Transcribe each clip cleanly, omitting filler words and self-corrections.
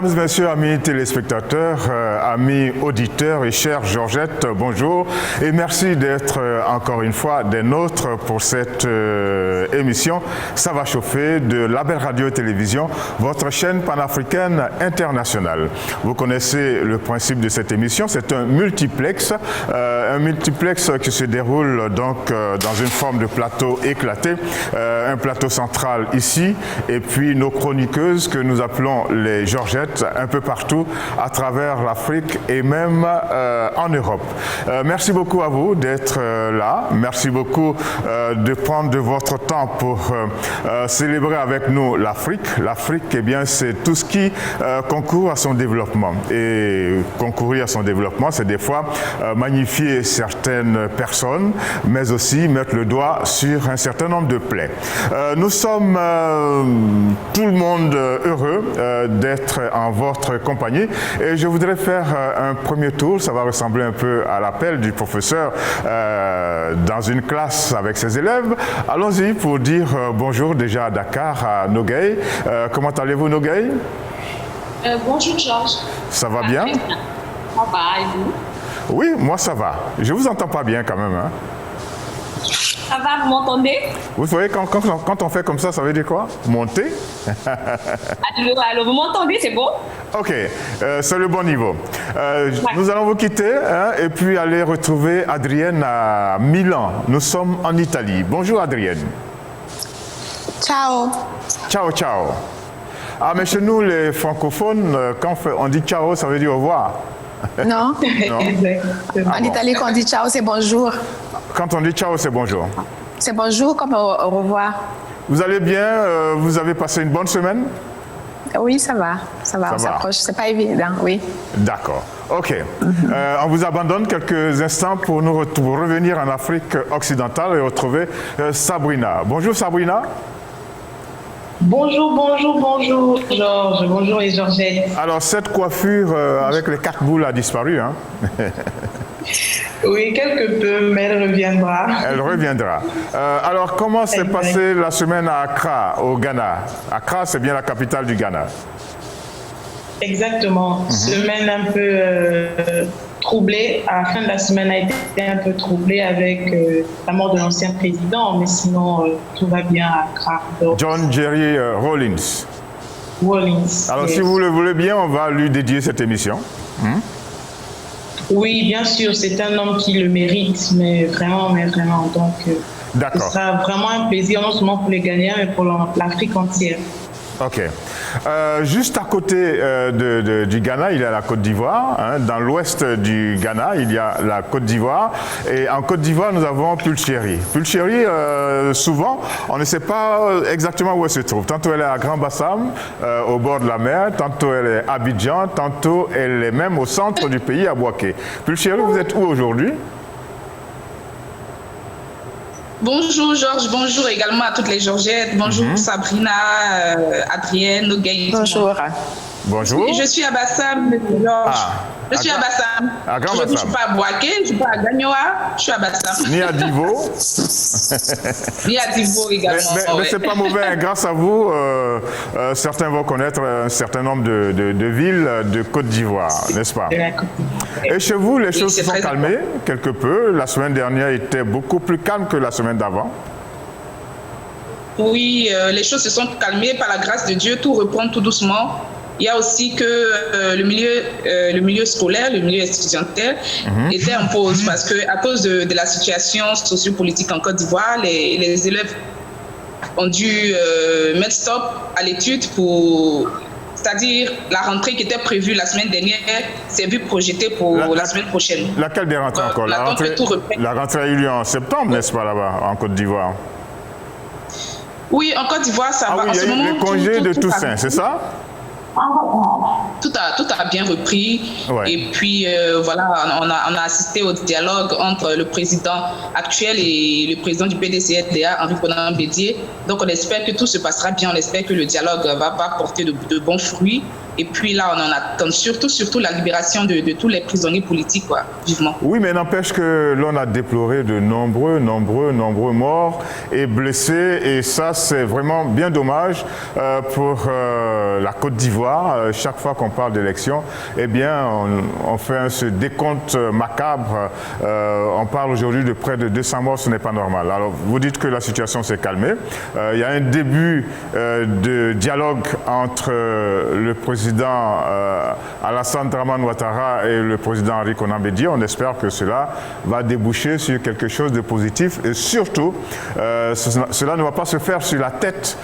Mesdames et messieurs, amis téléspectateurs, amis auditeurs et chère Georgette, bonjour et merci d'être encore une fois des nôtres pour cette émission Ça va chauffer de Label Radio et Télévision, votre chaîne panafricaine internationale. Vous connaissez le principe de cette émission, c'est un multiplex qui se déroule donc dans une forme de plateau éclaté, un plateau central ici et puis nos chroniqueuses que nous appelons les Georgettes un peu partout à travers l'Afrique et même en Europe. Merci beaucoup à vous d'être là. Merci beaucoup de prendre de votre temps pour célébrer avec nous l'Afrique. L'Afrique, eh bien, c'est tout ce qui concourt à son développement. Et concourir à son développement, c'est des fois magnifier certaines personnes, mais aussi mettre le doigt sur un certain nombre de plaies. Nous sommes tout le monde heureux d'être en votre compagnie et je voudrais faire un premier tour, ça va ressembler un peu à l'appel du professeur dans une classe avec ses élèves. Allons-y pour dire bonjour déjà à Dakar, à Nogueï. Comment allez-vous Nogueï? Bonjour Georges. Ça va bien? Ça va et vous? Oui, moi ça va. Je vous entends pas bien quand même. Hein? Ça va, vous m'entendez? Vous voyez, quand on fait comme ça veut dire quoi? Monter? Allô, vous m'entendez, c'est bon? Ok, c'est le bon niveau. Nous allons vous quitter hein, et puis aller retrouver Adrienne à Milan. Nous sommes en Italie. Bonjour Adrienne. Ciao. Ciao, ciao. Ah, mais chez nous, les francophones, quand on dit ciao, ça veut dire au revoir. Non, Non. en Italie, quand on dit ciao, c'est bonjour. Quand on dit ciao, c'est bonjour. C'est bonjour comme au revoir. Vous allez bien? Vous avez passé une bonne semaine? Oui, ça va, on s'approche. C'est pas évident, oui. D'accord. Ok. On vous abandonne quelques instants pour revenir en Afrique occidentale et retrouver Sabrina. Bonjour Sabrina. Bonjour Georges, bonjour les Georgettes. Alors cette coiffure avec les 4 boules a disparu, hein? Oui, quelque peu, mais elle reviendra. Elle reviendra. Alors comment s'est passée la semaine à Accra, au Ghana? Accra, c'est bien la capitale du Ghana. Exactement. Semaine un peu troublée. À la fin de la semaine a été un peu troublée avec la mort de l'ancien président, mais sinon tout va bien à Accra. John Jerry Rawlings. Alors yes. Si vous le voulez bien, on va lui dédier cette émission. Oui, bien sûr, c'est un homme qui le mérite, mais vraiment. Donc, ce sera vraiment un plaisir, non seulement pour les Ghanéens, mais pour l'Afrique entière. Ok. Juste à côté du Ghana, il y a la Côte d'Ivoire. Hein. Dans l'ouest du Ghana, il y a la Côte d'Ivoire. Et en Côte d'Ivoire, nous avons Pulchéry. Pulchéry, souvent, on ne sait pas exactement où elle se trouve. Tantôt elle est à Grand Bassam, au bord de la mer. Tantôt elle est à Abidjan. Tantôt elle est même au centre du pays, à Bouaké. Pulchéry, vous êtes où aujourd'hui? Bonjour Georges, bonjour également à toutes les Georgettes, bonjour Sabrina, Adrienne, Nogueï. Bonjour. Bonjour. Je suis à Bassam, Georges. Je suis à Bassam. À Grand Bassam. Je ne suis pas à Bouaké, je ne suis pas à Gagnoa, je suis à Bassam. Ni à Divo. Ni à Divo également. Mais ce n'est pas mauvais. Grâce à vous, certains vont connaître un certain nombre de villes de Côte d'Ivoire, n'est-ce pas? Et chez vous, les choses se sont calmées quelque peu. La semaine dernière était beaucoup plus calme que la semaine d'avant. Oui, les choses se sont calmées par la grâce de Dieu. Tout reprend tout doucement. Il y a aussi que le milieu scolaire, le milieu étudiantel était en pause parce qu'à cause de la situation sociopolitique en Côte d'Ivoire, les élèves ont dû mettre stop à l'étude c'est-à-dire la rentrée qui était prévue la semaine dernière s'est vue projetée pour la semaine prochaine. Laquelle des rentrées encore? La rentrée a eu lieu en septembre, n'est-ce pas, là-bas, en Côte d'Ivoire? Oui, en Côte d'Ivoire, ça va. Oui, il y a eu le congé de Toussaint, c'est ça? Tout a bien repris. Ouais. Et puis, voilà, on a assisté au dialogue entre le président actuel et le président du PDCDA, Henri Konan Bédié. Donc, on espère que tout se passera bien. On espère que le dialogue va porter de bons fruits Et puis là, on en attend surtout la libération de tous les prisonniers politiques, quoi, vivement. Oui, mais n'empêche que l'on a déploré de nombreux morts et blessés. Et ça, c'est vraiment bien dommage pour la Côte d'Ivoire. Chaque fois qu'on parle d'élection, eh bien, on fait ce décompte macabre. On parle aujourd'hui de près de 200 morts, ce n'est pas normal. Alors, vous dites que la situation s'est calmée. Il y a un début de dialogue entre le président Alassane Dramane Ouattara et le président Henri Konan Bédié. On espère que cela va déboucher sur quelque chose de positif et surtout, cela ne va pas se faire sur la tête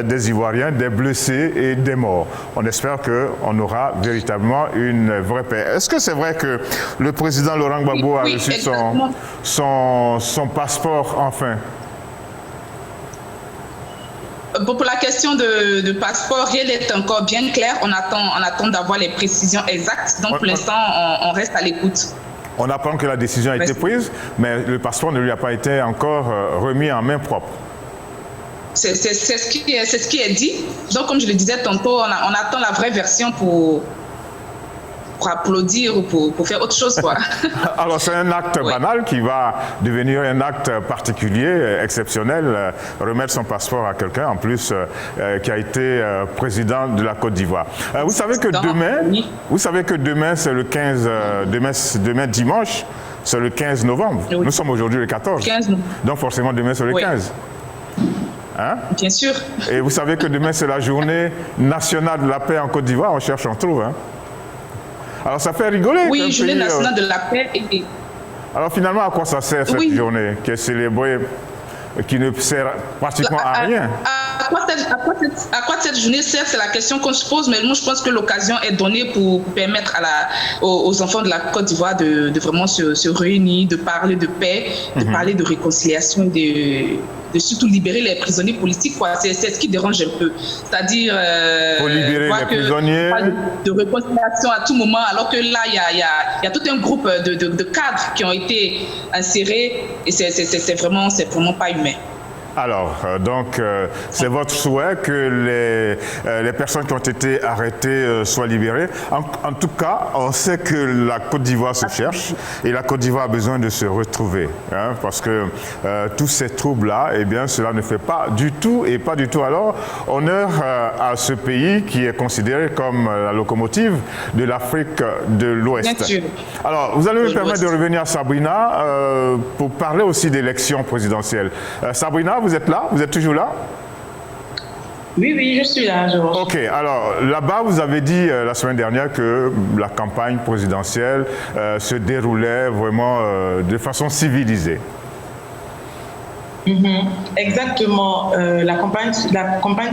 des Ivoiriens, des blessés et des morts. On espère qu'on aura véritablement une vraie paix. Est-ce que c'est vrai que le président Laurent Gbagbo a reçu son passeport enfin? Pour la question de passeport, rien n'est encore bien clair. On attend d'avoir les précisions exactes. Donc, pour l'instant, on reste à l'écoute. On apprend que la décision a été prise, mais le passeport ne lui a pas été encore remis en main propre. C'est ce qui est dit. Donc, comme je le disais tantôt, on attend la vraie version pour applaudir ou pour faire autre chose, quoi. Alors, c'est un acte banal qui va devenir un acte particulier, exceptionnel, remettre son passeport à quelqu'un, en plus, qui a été président de la Côte d'Ivoire. Vous savez que demain, c'est le 15, demain dimanche, c'est le 15 novembre. Oui. Nous sommes aujourd'hui le 14. 15. Donc, forcément, demain, c'est le 15. Hein? Bien sûr. Et vous savez que demain, c'est la journée nationale de la paix en Côte d'Ivoire. On cherche, on trouve, hein? Alors ça fait rigoler. Oui, journée nationale de la paix. Alors finalement, à quoi ça sert cette journée qui est célébrée, qui ne sert pratiquement à rien? À quoi cette journée sert, c'est la question qu'on se pose, mais moi je pense que l'occasion est donnée pour permettre aux enfants de la Côte d'Ivoire de vraiment se réunir, de parler de paix, de parler de réconciliation, de surtout libérer les prisonniers politiques, quoi. C'est ce qui dérange un peu. C'est-à-dire pour libérer les prisonniers, de réconciliation à tout moment, alors que là, il y a tout un groupe de cadres qui ont été insérés et c'est vraiment pas humain. Alors, donc, c'est votre souhait que les personnes qui ont été arrêtées soient libérées. En tout cas, on sait que la Côte d'Ivoire se cherche et la Côte d'Ivoire a besoin de se retrouver. Hein, parce que tous ces troubles-là, eh bien, cela ne fait pas du tout et pas du tout alors honneur à ce pays qui est considéré comme la locomotive de l'Afrique de l'Ouest. Alors, vous allez me permettre de revenir à Sabrina pour parler aussi d'élections présidentielles. Sabrina, vous êtes là? Vous êtes toujours là? Oui, je suis là, Georges. Ok, alors là-bas, vous avez dit la semaine dernière que la campagne présidentielle se déroulait vraiment de façon civilisée. Exactement. La campagne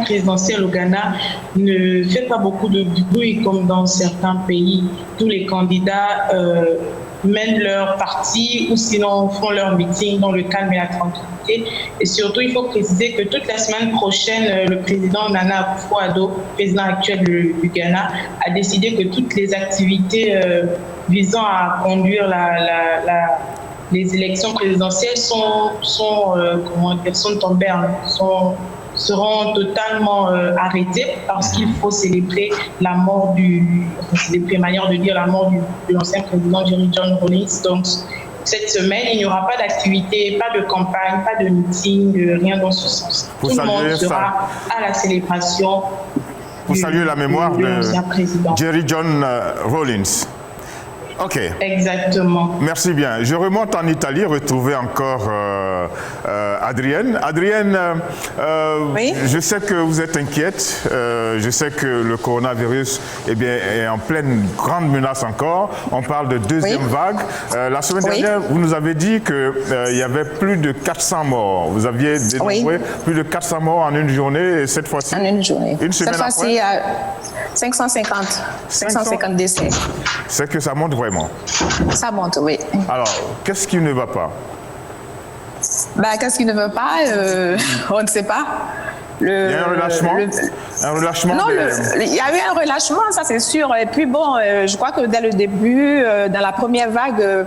présidentielle au Ghana ne fait pas beaucoup de bruit comme dans certains pays. Tous les candidats mènent leur parti ou sinon font leur meeting dans le calme et la tranquillité. Et surtout, il faut préciser que toute la semaine prochaine, le président Nana Akufo-Addo, président actuel du Ghana, a décidé que toutes les activités visant à conduire les élections présidentielles sont en berne, seront totalement arrêtés parce qu'il faut célébrer la mort de l'ancien président Jerry John Rawlings. Donc, cette semaine, il n'y aura pas d'activité, pas de campagne, pas de meeting, rien dans ce sens. Tout le monde sera à la célébration. Pour saluer la mémoire de Jerry John Rawlings. Ok. Exactement. Merci bien. Je remonte en Italie, retrouver encore Adrienne. Adrienne, oui? Je sais que vous êtes inquiète. Je sais que le coronavirus est en pleine grande menace encore. On parle de deuxième vague. La semaine dernière, vous nous avez dit qu'il y avait plus de 400 morts. Vous aviez dénombré plus de 400 morts en une journée. Et cette fois-ci, en une journée. Une semaine cette fois-ci, 550 décès. C'est que ça monte vraiment. Ça monte, oui. Alors, qu'est-ce qui ne va pas? Qu'est-ce qui ne va pas? On ne sait pas. Il y a un relâchement? Un relâchement? Non, il y a eu un relâchement, ça c'est sûr. Et puis bon, je crois que dès le début, dans la première vague,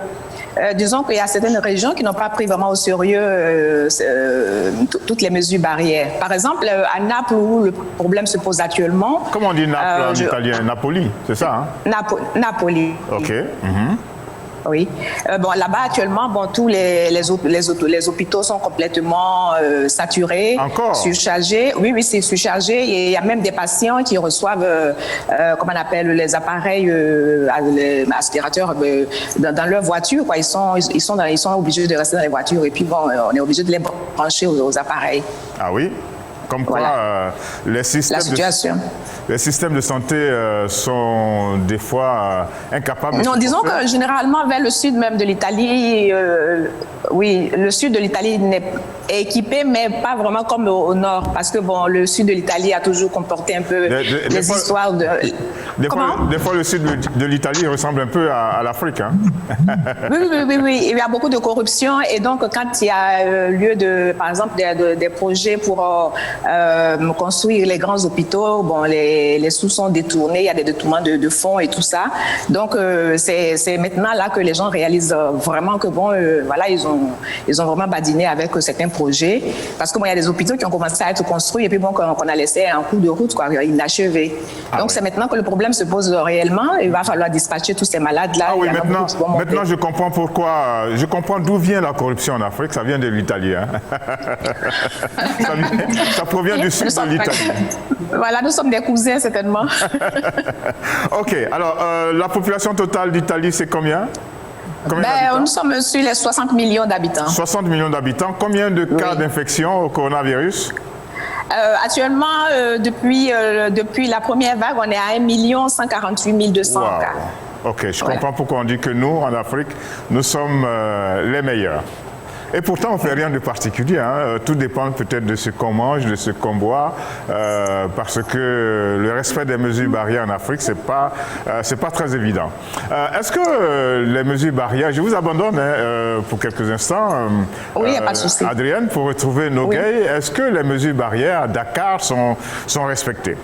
disons qu'il y a certaines régions qui n'ont pas pris vraiment au sérieux toutes les mesures barrières. Par exemple, à Naples, où le problème se pose actuellement... Comment on dit Naples en italien? Napoli, c'est ça, hein? Napoli. OK. Oui. Bon, là-bas, actuellement, bon, tous les hôpitaux sont complètement saturés, surchargés. Oui, c'est surchargé. Et il y a même des patients qui reçoivent, comment on appelle, les appareils, les aspirateurs dans leur voiture. Quoi. Ils sont obligés de rester dans les voitures. Et puis, bon, on est obligé de les brancher aux appareils. Ah oui? Comme quoi, voilà. Les systèmes de santé sont des fois incapables. Non, disons que généralement vers le sud même de l'Italie, oui, le sud de l'Italie est équipé, mais pas vraiment comme au nord, parce que bon, le sud de l'Italie a toujours comporté un peu les histoires de. Des fois, le sud de l'Italie ressemble un peu à l'Afrique. Hein? Oui. Il y a beaucoup de corruption, et donc quand il y a lieu de, par exemple, des projets pour construire les grands hôpitaux, bon, les sous sont détournés, il y a des détournements de fonds et tout ça. Donc c'est maintenant là que les gens réalisent vraiment que bon, voilà, ils ont vraiment badiné avec certains projets, parce que bon, il y a des hôpitaux qui ont commencé à être construits et puis bon, qu'on a laissé un coup de route, quoi, inachevés. Donc c'est maintenant que le problème se pose réellement. Il va falloir dispatcher tous ces malades là. Ah oui, maintenant je comprends pourquoi, je comprends d'où vient la corruption en Afrique. Ça vient de l'Italie. Hein? Ça provient du sud de l'Italie. Voilà, nous sommes des cousins certainement. Ok, alors la population totale d'Italie, c'est combien? Nous sommes sur les 60 millions d'habitants. 60 millions d'habitants. Combien de cas d'infection au coronavirus? Actuellement, depuis la première vague, on est à 1 148 200 cas. Ok, je comprends pourquoi on dit que nous, en Afrique, nous sommes les meilleurs. Et pourtant, on ne fait rien de particulier. Hein. Tout dépend peut-être de ce qu'on mange, de ce qu'on boit, parce que le respect des mesures barrières en Afrique, c'est pas très évident. Est-ce que les mesures barrières, je vous abandonne pour quelques instants, oui, il n'y a pas de souci. Adrienne, pour retrouver Nogueï, oui. Est-ce que les mesures barrières à Dakar sont respectées?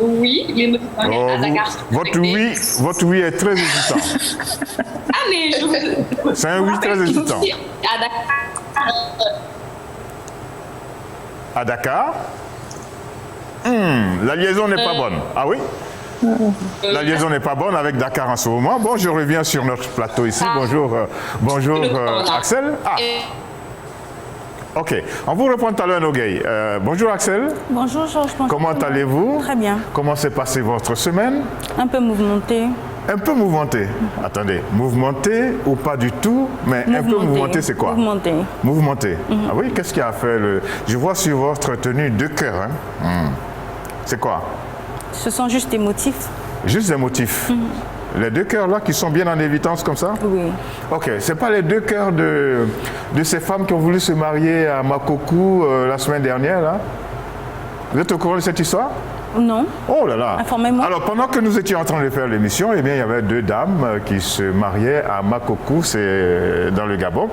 Oui, les mesures barrières à Dakar sont respectées. Votre oui est très hésitant. Ah, mais c'est un oui très hésitant. À Dakar, la liaison n'est pas bonne. Ah oui? La liaison n'est pas bonne avec Dakar en ce moment. Bon, je reviens sur notre plateau ici. Bonjour Axel. Ah. Ok, on vous reprend tout à l'heure, Nogueï. Bonjour Axel. Bonjour Georges. Comment allez-vous? Très bien. Comment s'est passée votre semaine? Un peu mouvementée. Un peu mouvementé. Attendez, mouvementé ou pas du tout, mais un peu mouvementé, c'est quoi? Mouvementé. Mouvementé. Ah oui, qu'est-ce qui a fait le... Je vois sur votre tenue 2 cœurs. Hein? C'est quoi? Ce sont juste des motifs. Juste des motifs. Les 2 cœurs là qui sont bien en évidence comme ça? Oui. Ok, c'est pas les 2 cœurs de ces femmes qui ont voulu se marier à Makokou la semaine dernière là? Vous êtes au courant de cette histoire? Non. Oh là là. Informez-moi. Alors pendant que nous étions en train de faire l'émission, eh bien il y avait 2 dames qui se mariaient à Makokou, c'est dans le Gabon.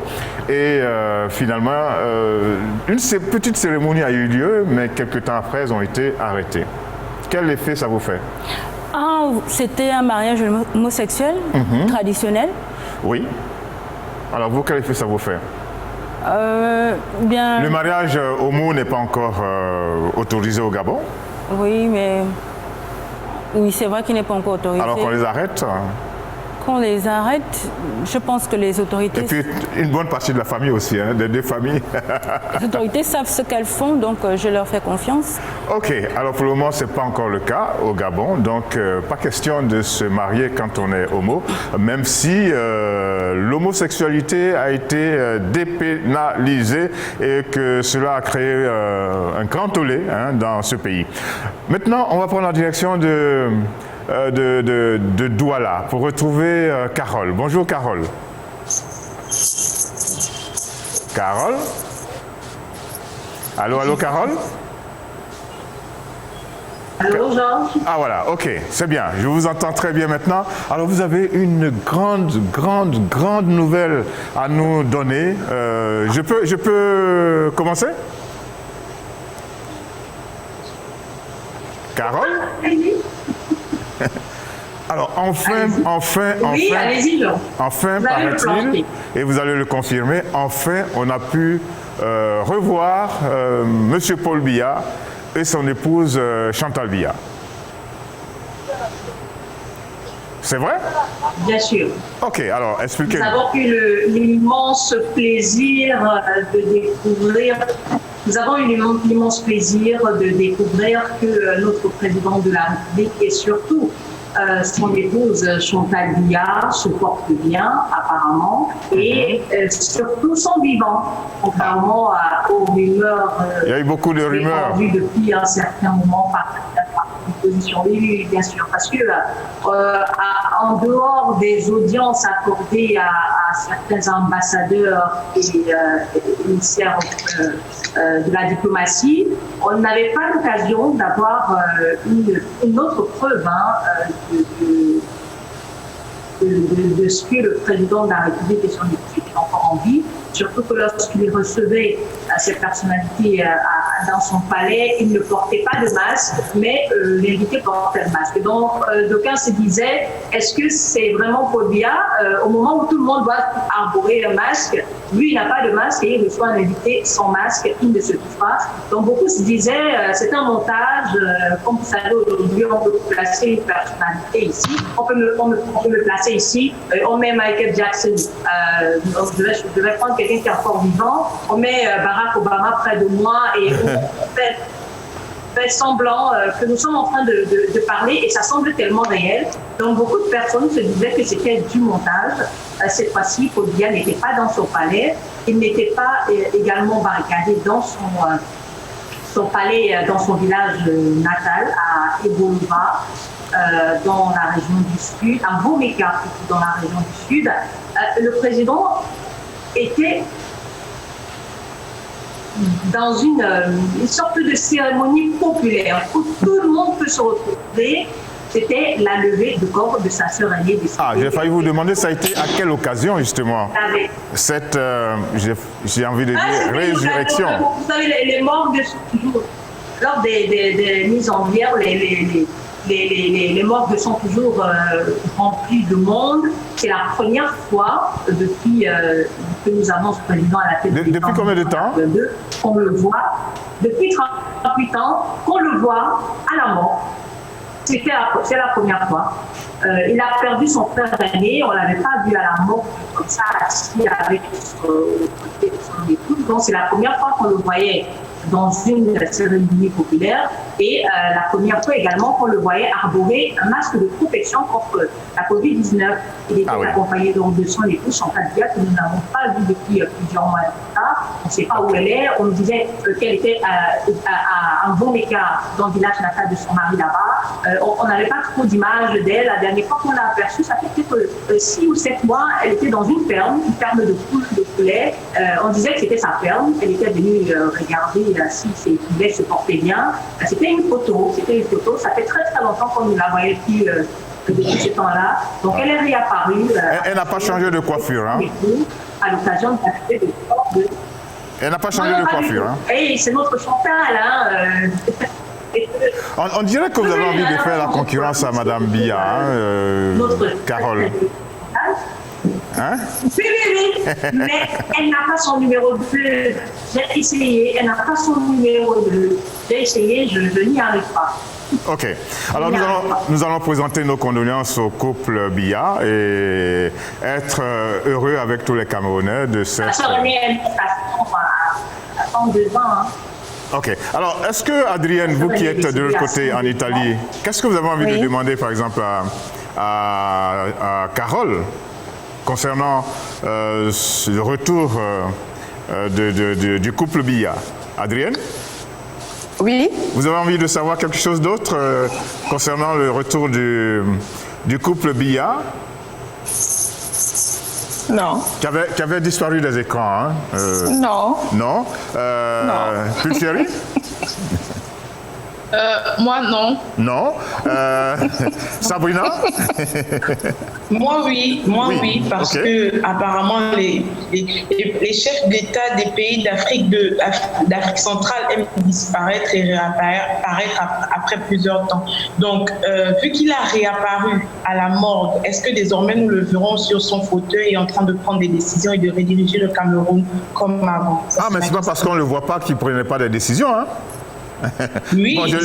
Et finalement, une petite cérémonie a eu lieu, mais quelques temps après, elles ont été arrêtées. Quel effet ça vous fait? Ah, c'était un mariage homosexuel, traditionnel. Oui. Alors vous, quel effet ça vous fait? Bien... Le mariage homo n'est pas encore autorisé au Gabon? Oui, mais... Oui, c'est vrai qu'il n'est pas encore autorisé. Alors qu'on les arrête? Qu'on les arrête, je pense que les autorités... Et puis une bonne partie de la famille aussi, hein, des 2 familles. Les autorités savent ce qu'elles font, donc je leur fais confiance. Ok, alors pour le moment, ce n'est pas encore le cas au Gabon, donc pas question de se marier quand on est homo, même si l'homosexualité a été dépénalisée et que cela a créé un grand tollé dans ce pays. Maintenant, on va prendre la direction de Douala pour retrouver Carole. Bonjour Carole. Carole? Allô Carole? Allô Georges? Ah voilà, ok, c'est bien, je vous entends très bien maintenant. Alors vous avez une grande nouvelle à nous donner. Je peux commencer? Carole? Alors, enfin, Oui, allez-y, Jean. enfin, paraît-il, et vous allez le confirmer, enfin, on a pu revoir M. Paul Biya et son épouse Chantal Biya. C'est vrai? Bien sûr. Ok, alors expliquez-nous. Nous avons eu l'immense plaisir de découvrir. Nous avons eu l'immense plaisir de découvrir que notre président de la République et surtout son épouse Chantal Biya se portent bien apparemment et surtout sont vivants, contrairement aux rumeurs. Il y a eu beaucoup de rumeurs. Depuis un certain moment par position. Oui, bien sûr, parce que en dehors des audiences accordées à certains ambassadeurs et émissaires de la diplomatie, on n'avait pas l'occasion d'avoir une autre preuve de ce que le président de la République et son équipe étaient encore en vie, surtout que lorsqu'il recevait ces personnalités dans son palais, il ne portait pas de masque, mais l'invité portait le masque. Donc, d'aucuns se disaient, est-ce que c'est vraiment Paul Biya au moment où tout le monde doit arborer un masque, lui, il n'a pas de masque et il reçoit un invité sans masque, il ne se touche pas. Donc, beaucoup se disaient, c'est un montage, comme vous savez, aujourd'hui, on peut placer une personnalité ici, on peut me placer ici, on met Michael Jackson, donc je vais prendre quelqu'un qui est encore vivant, on met Barack Obama près de moi et on fait semblant que nous sommes en train de parler et ça semble tellement réel. Donc beaucoup de personnes se disaient que c'était du montage. Cette fois-ci, Paul Biya n'était pas dans son palais, il n'était pas également barricadé dans son palais, dans son village natal à Ebolova, dans la région du Sud, à Bomeka, dans la région du Sud. Le président était dans une sorte de cérémonie populaire où tout le monde peut se retrouver. C'était la levée de corps de sa sœur aînée décédée. Ah, j'ai failli vous demander, ça a été à quelle occasion justement cette, j'ai envie de dire, résurrection? Vous savez, les morgues sont toujours, lors des mises en lumière, les morgues sont toujours remplies de monde. C'est la première fois depuis que nous avons ce président à la tête de Depuis combien de temps? Qu'on le voit. Depuis 38 ans, qu'on le voit à la mort. C'est la première fois. Il a perdu son frère aîné, on ne l'avait pas vu à la mort comme ça, assis avec son épouse. Donc c'est la première fois qu'on le voyait dans une cérémonie populaire et la première fois également qu'on le voyait arborer un masque de protection contre la Covid-19. Il était accompagné donc de son épouse Chantal Biya que nous n'avons pas vu depuis plusieurs mois. On ne sait pas où elle est. On nous disait qu'elle était à un bon écart dans le village natal de son mari là-bas. On n'avait pas trop d'images d'elle. La dernière fois qu'on l'a aperçue, ça fait peut-être 6 ou 7 mois, elle était dans une ferme de poules, de poulets. On disait que c'était sa ferme. Elle était venue regarder si ses poulets se portaient bien. C'était une photo. Ça fait très très longtemps qu'on ne la voyait plus depuis ce temps-là. Donc elle est réapparue. Elle n'a pas changé de coiffure, hein? À l'occasion de Elle n'a pas changé de coiffure, hein? Hey, c'est notre Chantal, hein? On dirait que vous avez envie de faire la concurrence à Madame Biya, hein, Carole. Hein? Oui, mais elle n'a pas son numéro 2. J'ai essayé, elle n'a pas son numéro 2. J'ai essayé, je n'y arrive pas. Ok. Alors nous allons présenter nos condoléances au couple Biya et être heureux avec tous les Camerounais de cette... La sœur aînée, elle attend 2 ans. Hein. Ok. Alors, est-ce que, Adrienne, vous qui êtes de l'autre côté en Italie, qu'est-ce que vous avez envie de demander, par exemple, à Carole concernant le retour du couple Biya? Adrienne? Oui. Vous avez envie de savoir quelque chose d'autre concernant le retour du couple Biya? Non. Qui avait disparu des écrans, hein? Non. Non? Non. Pulchérie? Moi, non. Non. Sabrina? Moi, oui, parce que apparemment les chefs d'État des pays d'Afrique centrale aiment disparaître et réapparaître après plusieurs temps. Donc, vu qu'il a réapparu à la morgue, est-ce que désormais nous le verrons sur son fauteuil en train de prendre des décisions et de rediriger le Cameroun comme avant? Mais c'est pas parce qu'on ne le voit pas qu'il ne prenait pas de décisions, hein? Oui, bon, je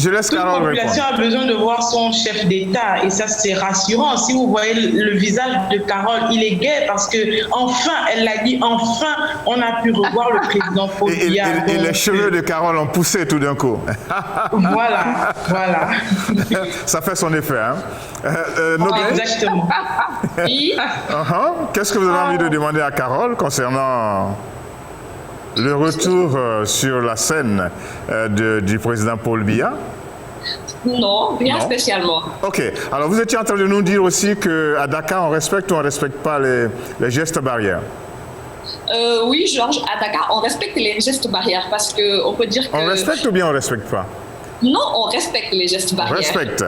laisse Carole répondre. Toute population a besoin de voir son chef d'État et ça c'est rassurant. Si vous voyez le visage de Carole, il est gai parce que enfin, elle l'a dit, enfin, on a pu revoir le président Paul Biya. Et les cheveux de Carole ont poussé tout d'un coup. Voilà. Ça fait son effet, hein? Exactement. Qu'est-ce que vous avez envie de demander à Carole concernant le retour sur la scène du président Paul Biya? Non, rien spécialement. Ok. Alors, vous étiez en train de nous dire aussi qu'à Dakar, on respecte ou on ne respecte pas les gestes barrières? Oui, Georges, à Dakar, on respecte les gestes barrières parce qu'on peut dire que... On respecte ou bien on ne respecte pas? Non, on respecte les gestes barrières. On respecte.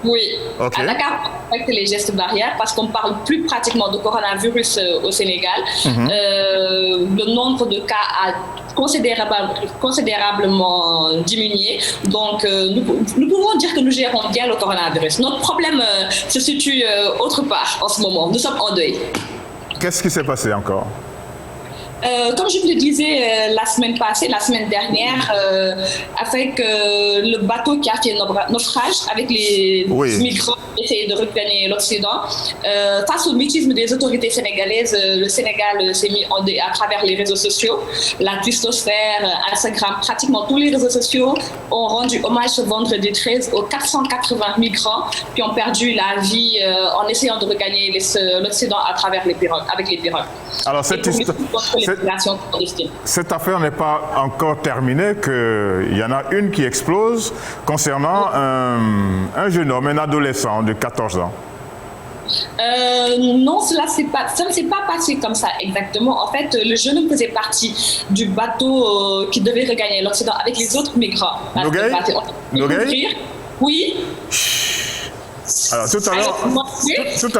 Oui, okay. À Dakar, on respecte les gestes barrières parce qu'on parle plus pratiquement de coronavirus au Sénégal. Le nombre de cas a considérablement diminué. Donc, nous pouvons dire que nous gérons bien le coronavirus. Notre problème se situe autre part en ce moment. Nous sommes en deuil. Qu'est-ce qui s'est passé encore? Comme je vous le disais la semaine dernière, avec le bateau qui a fait naufrage, avec les migrants qui essayaient de regagner l'Occident, face au mutisme des autorités sénégalaises, le Sénégal s'est mis en deuil à travers les réseaux sociaux. La Twistosphère, Instagram, pratiquement tous les réseaux sociaux ont rendu hommage ce vendredi 13 aux 480 migrants qui ont perdu la vie en essayant de regagner l'Occident à travers avec les pirogues. Alors, cette affaire n'est pas encore terminée, qu'il y en a une qui explose concernant un jeune homme, un adolescent de 14 ans. Non, ça ne s'est pas passé comme ça exactement. En fait, le jeune homme faisait partie du bateau qui devait regagner l'Occident avec les autres migrants. Oui. Alors, tout à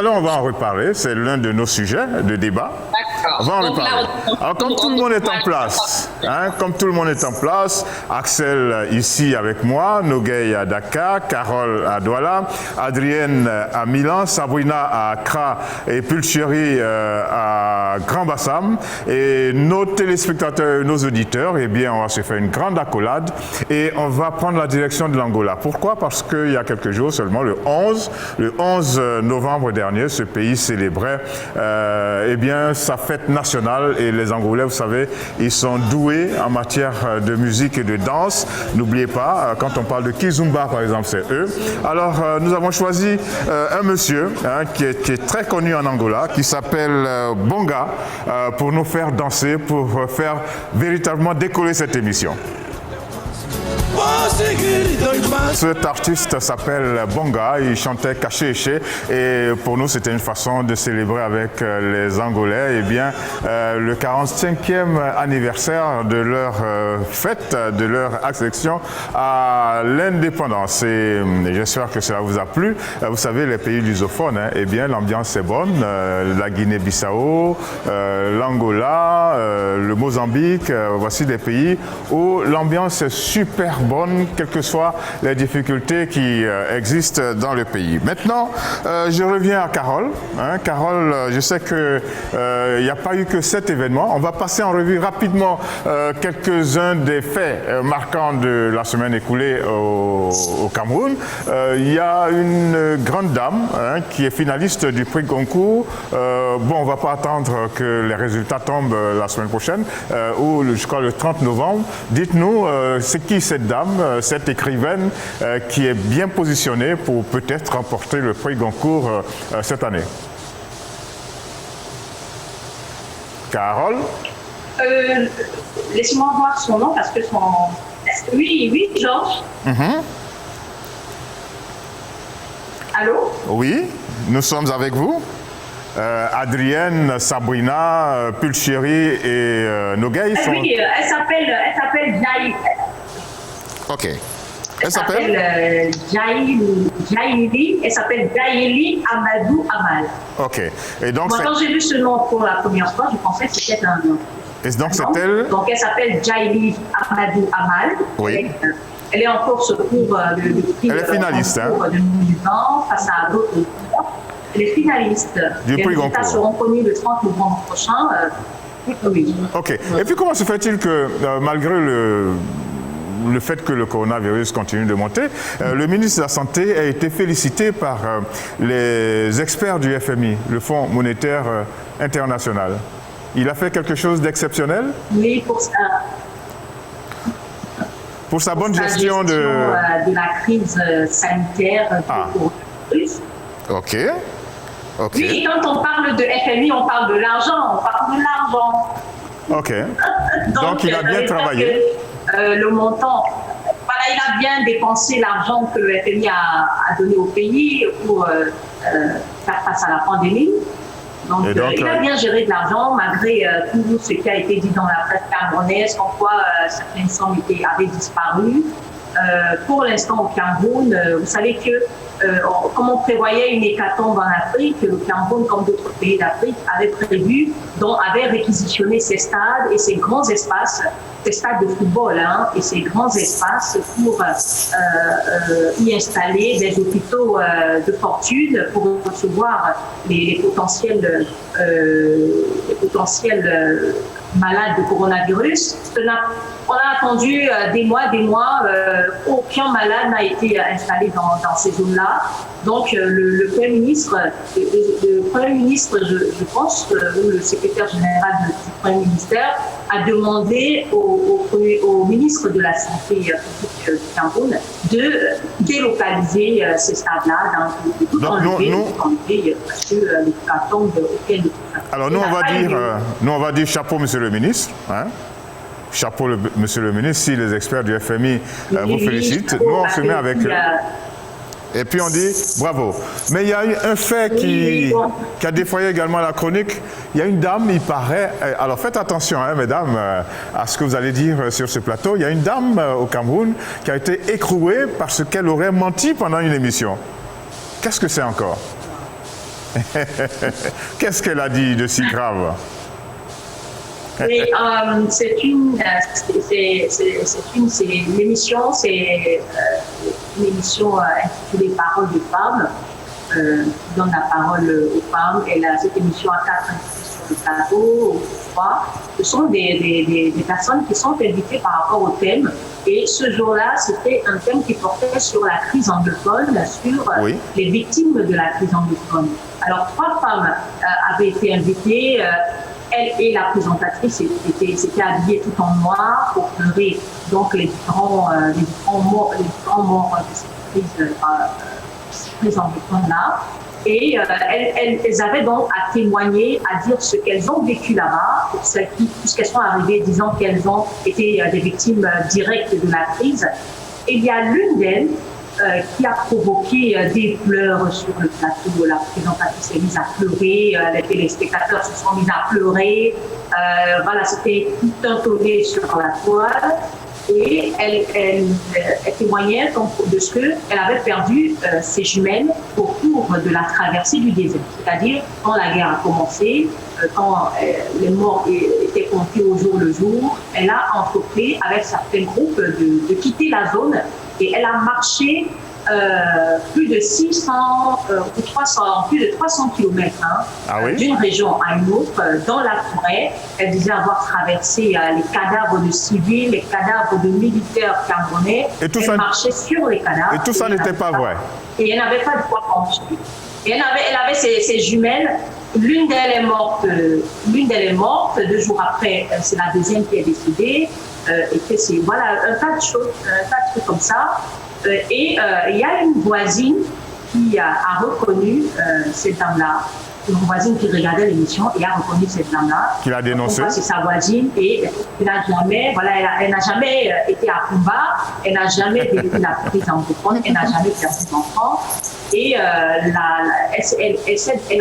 l'heure, on va en reparler. C'est l'un de nos sujets de débat. On va en reparler. Alors, comme tout le monde est en place, Axel ici avec moi, Nogueï à Dakar, Carole à Douala, Adrienne à Milan, Sabrina à Accra et Pulchéry à Grand Bassam. Et nos téléspectateurs et nos auditeurs, eh bien, on va se faire une grande accolade et on va prendre la direction de l'Angola. Pourquoi? Parce qu'il y a quelques jours seulement, le 11 novembre dernier, ce pays célébrait eh bien, sa fête nationale et les Angolais, vous savez, ils sont doués en matière de musique et de danse. N'oubliez pas, quand on parle de Kizumba, par exemple, c'est eux. Alors, nous avons choisi un monsieur qui est très connu en Angola, qui s'appelle Bonga, pour nous faire danser, pour faire véritablement décoller cette émission. Cet artiste s'appelle Bonga, il chantait Caché Eché et pour nous c'était une façon de célébrer avec les Angolais le 45e anniversaire de leur fête, de leur accession à l'indépendance. Et j'espère que cela vous a plu. Vous savez, les pays lusophones, l'ambiance est bonne. La Guinée-Bissau, l'Angola, le Mozambique, voici des pays où l'ambiance est super bonne, quelles que soient les difficultés qui existent dans le pays. Maintenant, je reviens à Carole. Carole, je sais qu'il n'y a pas eu que cet événement. On va passer en revue rapidement quelques-uns des faits marquants de la semaine écoulée au Cameroun. Il y a une grande dame qui est finaliste du prix Goncourt. On ne va pas attendre que les résultats tombent la semaine prochaine ou je crois le 30 novembre. Dites-nous, c'est qui cette dame, cette écrivaine qui est bien positionnée pour peut-être remporter le prix Goncourt cette année? Carole? Laissez-moi voir son nom parce que son... Oui, Georges. Allô? Oui, nous sommes avec vous. Adrienne, Sabrina, Pulchéry et Nogueï sont... Oui, elle s'appelle Jaï. Ok. Elle s'appelle Jaïli. Elle s'appelle Jaïli Amadou Amal. Ok. Et donc, moi, quand j'ai vu ce nom pour la première fois, je pensais que c'était un nom. Et donc, c'est elle? Donc, elle s'appelle Jaïli Amadou Amal. Oui. Elle est en course pour le prix. Elle est finaliste. De 2020 face à d'autres. Elle est finaliste. Du prix Goncourt. Les résultats seront connus le 30 novembre prochain. Oui. Ok. Et puis, comment se fait-il que, malgré le fait que le coronavirus continue de monter, le ministre de la Santé a été félicité par les experts du FMI, le Fonds monétaire international. Il a fait quelque chose d'exceptionnel? Oui, pour ça. Pour sa bonne gestion de la crise sanitaire du coronavirus. Ok. Ok. Oui, quand on parle de FMI, on parle de l'argent. Ok. Donc il a bien travaillé. Le montant, voilà, il a bien dépensé l'argent que le FMI a donné au pays pour faire face à la pandémie. Donc, il a bien géré de l'argent malgré tout ce qui a été dit dans la presse camerounaise, comme quoi certaines sommes avaient disparu. Pour l'instant, au Cameroun, vous savez que comme on prévoyait une hécatombe en Afrique, le Cameroun, comme d'autres pays d'Afrique, avait prévu, avait réquisitionné ces stades et ces grands espaces, ces stades de football et ces grands espaces pour y installer des hôpitaux de fortune pour recevoir les potentiels malades de coronavirus. On a attendu des mois, aucun malade n'a été installé dans ces zones-là. Donc le Premier ministre, je pense, ou le secrétaire général du Premier ministère, a demandé au ministre de la Santé publique du Cameroun de délocaliser ces stades-là dans le pays, parce que les cas tombent auxquels. Alors nous on va dire chapeau, monsieur le ministre. Hein? Chapeau, monsieur le ministre, si les experts du FMI vous félicitent, nous on se met avec eux. Et puis on dit bravo. Mais il y a eu un fait qui a défrayé également la chronique. Il y a une dame, il paraît, alors faites attention, mesdames, à ce que vous allez dire sur ce plateau. Il y a une dame au Cameroun qui a été écrouée parce qu'elle aurait menti pendant une émission. Qu'est-ce que c'est encore? Qu'est-ce qu'elle a dit de si grave? C'est une émission intitulée Parole de femmes, qui donne la parole aux femmes. Cette émission a 4 invités sur le plateau, 3. Ce sont des personnes qui sont invitées par rapport au thème. Et ce jour-là, c'était un thème qui portait sur la crise anglophone, sur les victimes de la crise anglophone. Alors, 3 femmes avaient été invitées. Elle et la présentatrice s'étaient habillées tout en noir pour pleurer donc les différents morts de cette crise anglophone-là. Et elles avaient donc à témoigner, à dire ce qu'elles ont vécu là-bas, puisqu'elles sont arrivées disant qu'elles ont été des victimes directes de la crise. Et il y a l'une d'elles qui a provoqué des pleurs sur le plateau. La présentatrice s'est mise à pleurer, les téléspectateurs se sont mis à pleurer. Voilà, c'était tout un tollé sur la toile. Et elle témoignait de ce qu'elle avait perdu ses jumelles au cours de la traversée du désert. C'est-à-dire, quand la guerre a commencé, quand les morts étaient comptés au jour le jour, elle a entrepris avec certains groupes de quitter la zone et elle a marché plus de 300 kilomètres d'une région à une autre dans la forêt. Elle disait avoir traversé les cadavres de civils, les cadavres de militaires camerounais. Elle marchait sur les cadavres. Et tout ça n'était pas vrai. Et elle n'avait pas de quoi manger. Et elle avait ses jumelles. L'une d'elles est morte. 2 jours après, c'est la deuxième qui est décédée. Voilà, un tas de choses, un tas de trucs comme ça. Et il y a une voisine qui a reconnu cette dame-là, une voisine qui regardait l'émission et a reconnu cette dame-là. Qui l'a dénoncée. C'est sa voisine et elle n'a jamais été à combat, elle n'a jamais vécu la prise en anglophone, elle n'a jamais perdu d'enfant. Et elle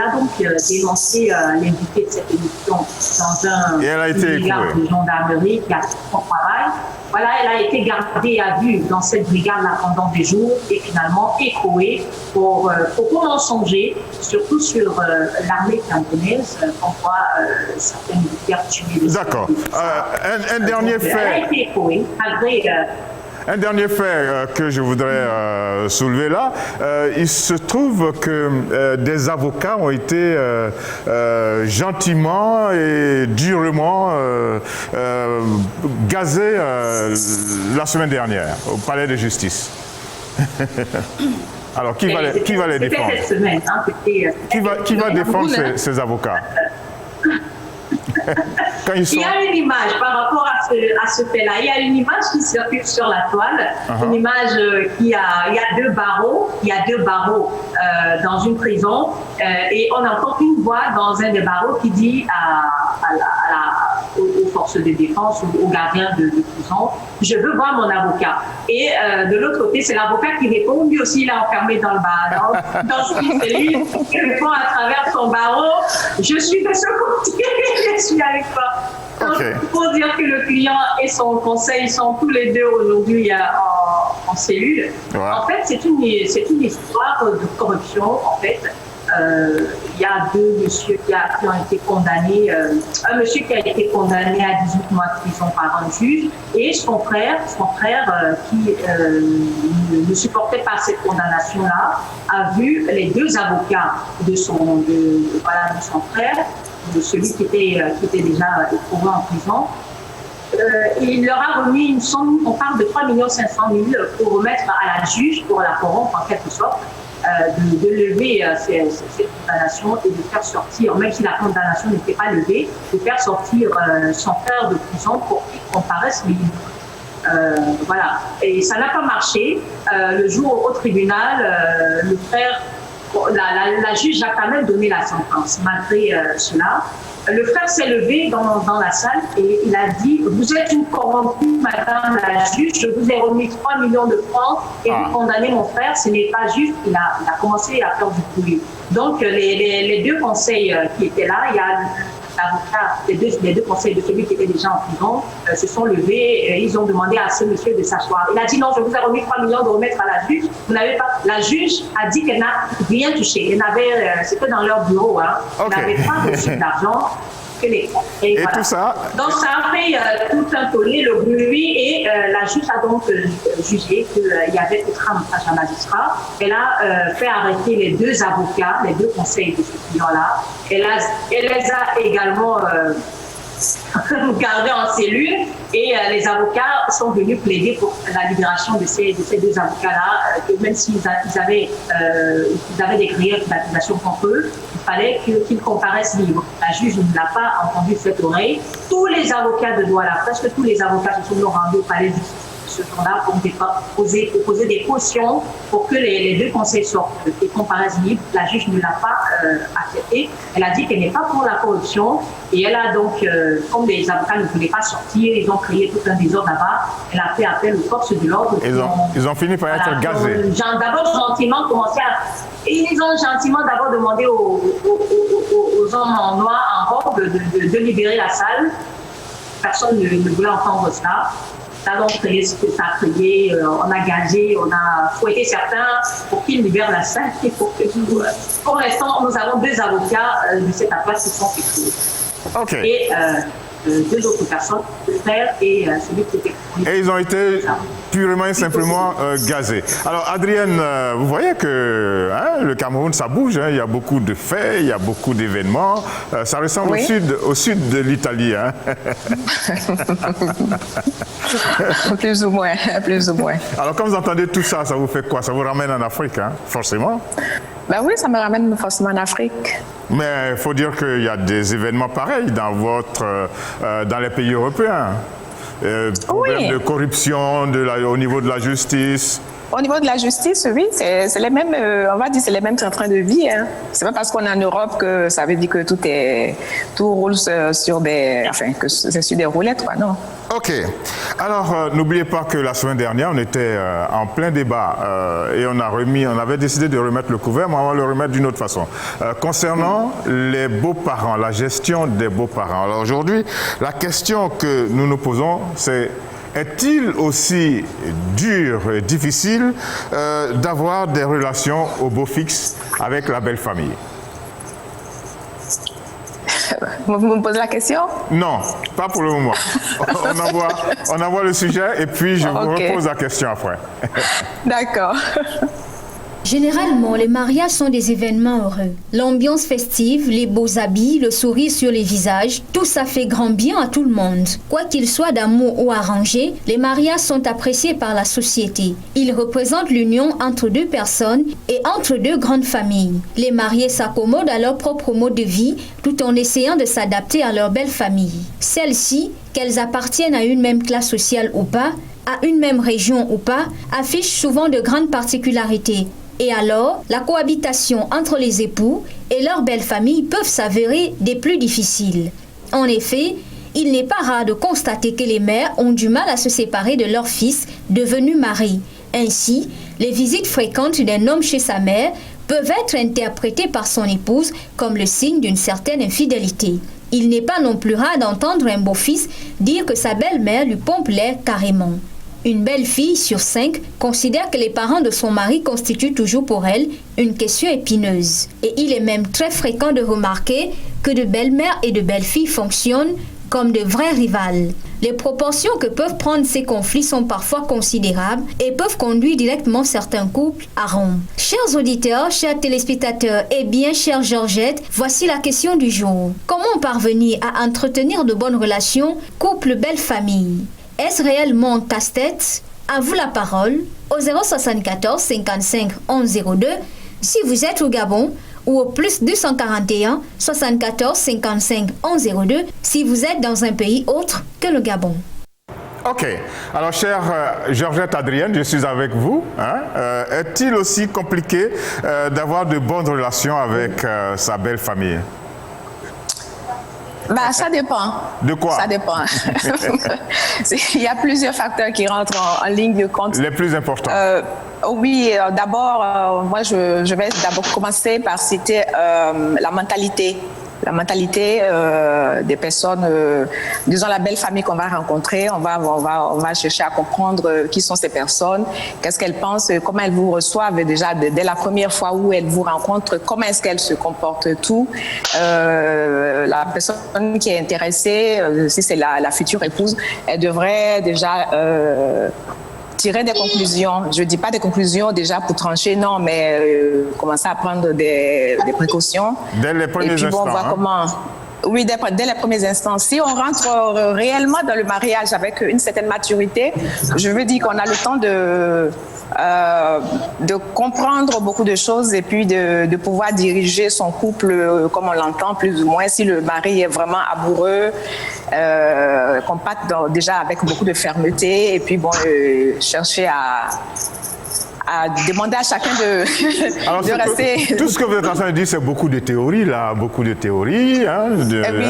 a donc dénoncé l'invité de cette émission dans un milliard de gendarmerie qui a fait son travail. Voilà, elle a été gardée à vue dans cette brigade-là pendant des jours et finalement écrouée pour mensonger, surtout sur l'armée camerounaise, qu'on voit certains militaires tués. D'accord. Un dernier fait. Elle a été écrouée, malgré... Un dernier fait que je voudrais soulever là, il se trouve que des avocats ont été gentiment et durement gazés la semaine dernière au palais de justice. Alors, qui va les défendre? Cette semaine, hein, qui va défendre ces avocats? Il y a une image par rapport à ce fait-là. Il y a une image qui circule sur la toile. Une image il y a deux barreaux. Il y a deux barreaux dans une prison. Et on entend une voix dans un des barreaux qui dit aux forces de défense ou aux gardiens de prison, je veux voir mon avocat. Et de l'autre côté, c'est l'avocat qui répond, lui aussi il est enfermé dans le barreau, dans une cellule, il répond à travers son barreau, je suis de ce côté, je suis avec toi. Okay. Pour dire que le client et son conseil sont tous les deux aujourd'hui en cellule. Ouais. En fait, c'est une histoire de corruption, en fait. Il y a deux messieurs qui ont été condamnés, un monsieur qui a été condamné à 18 mois de prison par un juge et son frère qui ne supportait pas cette condamnation-là, a vu les deux avocats de son frère, de celui qui était déjà éprouvé en prison. Il leur a remis une somme, on parle de 3 500 000 pour remettre à la juge, pour la corrompre en quelque sorte, de lever cette condamnation et de faire sortir, même si la condamnation n'était pas levée, de faire sortir son frère de prison pour qu'il comparaisse libre. Voilà. Et ça n'a pas marché. Le jour au tribunal, le frère, la juge a quand même donné la sentence. Malgré cela, le frère s'est levé dans la salle et il a dit « Vous êtes une corrompue, madame la juge, je vous ai remis 3 millions de francs et vous condamnez mon frère, ce n'est pas juste. » Il a commencé à faire du bruit. Donc, les deux conseils qui étaient là, il y a l'avocat, les deux conseils de celui qui était déjà en prison, se sont levés et ils ont demandé à ce monsieur de s'asseoir. Il a dit « Non, je vous ai remis 3 millions de remettre à la juge. » Vous n'avez pas. La juge a dit qu'elle n'a rien touché. C'était dans leur bureau. Hein. Elle n'avait pas reçu d'argent. Et voilà. Tout ça. Donc ça a fait tout un tollé, le bruit, et la juge a donc jugé qu'il y avait outrage à magistrat. Elle a fait arrêter les deux avocats, les deux conseils de ce client-là. Elle les a également gardés en cellule et les avocats sont venus plaider pour la libération de ces deux avocats-là, que même s'ils avaient des griefs d'accusation contre eux, il fallait qu'ils comparaissent libres. La juge ne l'a pas entendu cette oreille. Tous les avocats de Douala, presque tous les avocats se sont rendus au palais de justice ce jour-là pour poser des cautions pour que les deux conseils sortent et comparaissent libres. La juge ne l'a pas accepté. Elle a dit qu'elle n'est pas pour la corruption et elle a donc, comme les avocats ne voulaient pas sortir, ils ont créé tout un désordre là-bas. Elle a fait appel aux forces de l'ordre. Ils ont fini par être gazés. D'abord, ils ont gentiment d'abord demandé aux hommes en noir, en robe, de libérer la salle. Personne ne voulait entendre cela. Ça a donc créé ce que ça a créé. On a gagé, on a fouetté certains pour qu'ils libèrent la salle. Et pour l'instant, nous avons deux avocats de cette affaire qui sont écrits. Okay. Et deux autres personnes, le frère et celui qui était. Et ils ont été purement et simplement gazés. Alors, Adrienne, vous voyez que le Cameroun, ça bouge. Hein, il y a beaucoup de faits, il y a beaucoup d'événements. Ça ressemble au sud de l'Italie. Hein. Plus ou moins, plus ou moins. Alors, quand vous entendez tout ça, ça vous fait quoi? Ça vous ramène en Afrique, hein, forcément? Ben oui, ça me ramène forcément en Afrique. Mais il faut dire qu'il y a des événements pareils dans les pays européens. Problèmes de corruption au niveau de la justice. Au niveau de la justice, oui, c'est les mêmes, on va dire, c'est les mêmes trains de vie. Hein. C'est pas parce qu'on est en Europe que ça veut dire que tout roule sur que c'est sur des roulettes, quoi, non. Ok. Alors, n'oubliez pas que la semaine dernière, on était en plein débat et on avait décidé de remettre le couvert, mais on va le remettre d'une autre façon. Concernant les beaux-parents, la gestion des beaux-parents. Alors aujourd'hui, la question que nous nous posons, c'est est-il aussi dur et difficile d'avoir des relations au beau fixe avec la belle famille? Vous me posez la question? Non, pas pour le moment. On envoie le sujet et puis je vous repose la question après. D'accord. Généralement, les mariages sont des événements heureux. L'ambiance festive, les beaux habits, le sourire sur les visages, tout ça fait grand bien à tout le monde. Quoi qu'il soit d'amour ou arrangé, les mariages sont appréciés par la société. Ils représentent l'union entre deux personnes et entre deux grandes familles. Les mariés s'accommodent à leur propre mode de vie tout en essayant de s'adapter à leur belle famille. Celles-ci, qu'elles appartiennent à une même classe sociale ou pas, à une même région ou pas, affichent souvent de grandes particularités. Et alors, la cohabitation entre les époux et leur belle famille peuvent s'avérer des plus difficiles. En effet, il n'est pas rare de constater que les mères ont du mal à se séparer de leur fils devenu mari. Ainsi, les visites fréquentes d'un homme chez sa mère peuvent être interprétées par son épouse comme le signe d'une certaine infidélité. Il n'est pas non plus rare d'entendre un beau-fils dire que sa belle-mère lui pompe l'air carrément. Une belle fille sur 5 considère que les parents de son mari constituent toujours pour elle une question épineuse. Et il est même très fréquent de remarquer que de belles-mères et de belles-filles fonctionnent comme de vrais rivales. Les proportions que peuvent prendre ces conflits sont parfois considérables et peuvent conduire directement certains couples à rompre. Chers auditeurs, chers téléspectateurs et bien chère Georgette, voici la question du jour. Comment parvenir à entretenir de bonnes relations couple belle famille? Est-ce réellement un casse-tête? À vous la parole au 074 55 11 02 si vous êtes au Gabon ou au plus 241 74 55 11 02 si vous êtes dans un pays autre que le Gabon. Ok. Alors, chère Georgette Adrienne, je suis avec vous. Est-il aussi compliqué d'avoir de bonnes relations avec sa belle famille? Bah, ça dépend. De quoi? Ça dépend. Il y a plusieurs facteurs qui rentrent en ligne de compte. Les plus importants. Oui, d'abord, moi, je vais d'abord commencer par citer la mentalité. La mentalité des personnes, disons la belle famille qu'on va rencontrer, on va chercher à comprendre qui sont ces personnes, qu'est-ce qu'elles pensent, comment elles vous reçoivent déjà dès la première fois où elles vous rencontrent, comment est-ce qu'elles se comportent, tout. La personne qui est intéressée, si c'est la future épouse, elle devrait déjà tirer des conclusions. Je ne dis pas des conclusions déjà pour trancher, non, mais commencer à prendre des précautions. Dès les premiers instants. Et puis, on voit comment... Oui, dès les premiers instants. Si on rentre réellement dans le mariage avec une certaine maturité, je veux dire qu'on a le temps de comprendre beaucoup de choses et puis de pouvoir diriger son couple comme on l'entend plus ou moins. Si le mari est vraiment amoureux, qu'on parte déjà avec beaucoup de fermeté et puis bon, chercher à demander à chacun de rester... Tout ce que vous êtes en train de dire, c'est beaucoup de théories, là, beaucoup de théories, un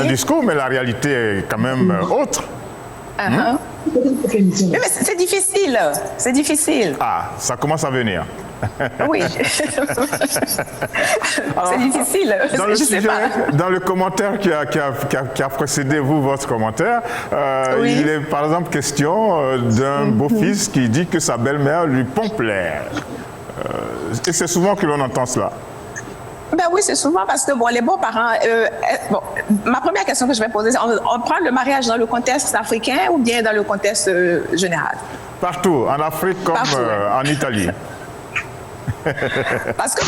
discours, mais la réalité est quand même autre. Mais c'est difficile, c'est difficile. Ah, ça commence à venir. Oui. C'est difficile. Dans le commentaire qui a précédé votre commentaire, il est par exemple question d'un beau-fils qui dit que sa belle-mère lui pompe l'air. Et c'est souvent que l'on entend cela. Ben oui, c'est souvent parce que bon, les beaux-parents... ma première question que je vais poser, c'est on prend le mariage dans le contexte africain ou bien dans le contexte général? Partout, en Afrique comme en Italie. Parce que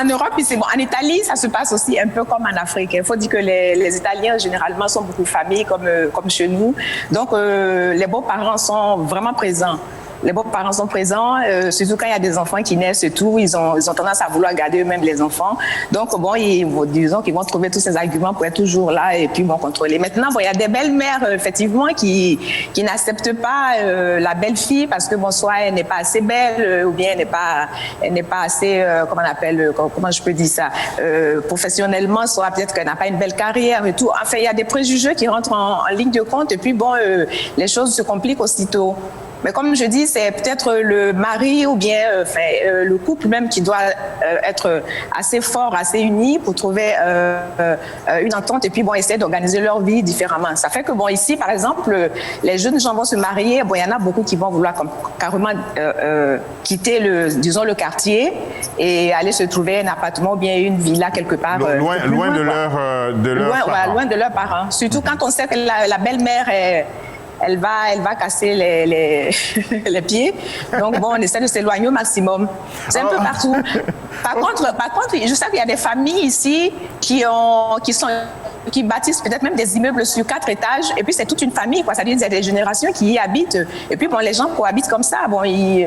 en Europe, ici, bon, en Italie, ça se passe aussi un peu comme en Afrique. Il faut dire que les Italiens, généralement, sont beaucoup familles comme chez nous. Donc, les beaux-parents sont vraiment présents. Les beaux-parents sont présents, surtout quand il y a des enfants qui naissent et tout, ils ont tendance à vouloir garder eux-mêmes les enfants. Donc, bon, disons qu'ils vont trouver tous ces arguments pour être toujours là et puis bon, contrôler. Maintenant, bon, il y a des belles-mères, effectivement, qui n'acceptent pas la belle-fille parce que, bon, soit elle n'est pas assez belle ou bien elle n'est pas assez, comment je peux dire ça, professionnellement, soit peut-être qu'elle n'a pas une belle carrière et tout. Enfin, il y a des préjugés qui rentrent en ligne de compte et puis, bon, les choses se compliquent aussitôt. Mais comme je dis, c'est peut-être le mari ou bien le couple même qui doit être assez fort, assez uni pour trouver une entente et puis essayer d'organiser leur vie différemment. Ça fait que ici, par exemple, les jeunes gens vont se marier. Il y en a beaucoup qui vont vouloir carrément quitter le quartier et aller se trouver un appartement ou bien une villa quelque part. Loin de leurs parents. Loin de leurs parents. Surtout quand on sait que la belle-mère elle va casser les pieds. Donc, on essaie de s'éloigner au maximum. C'est un peu partout. Par contre, je sais qu'il y a des familles ici qui bâtissent peut-être même des immeubles sur 4 étages. Et puis, c'est toute une famille, quoi. C'est-à-dire qu'il y a des générations qui y habitent. Et puis, les gens cohabitent comme ça.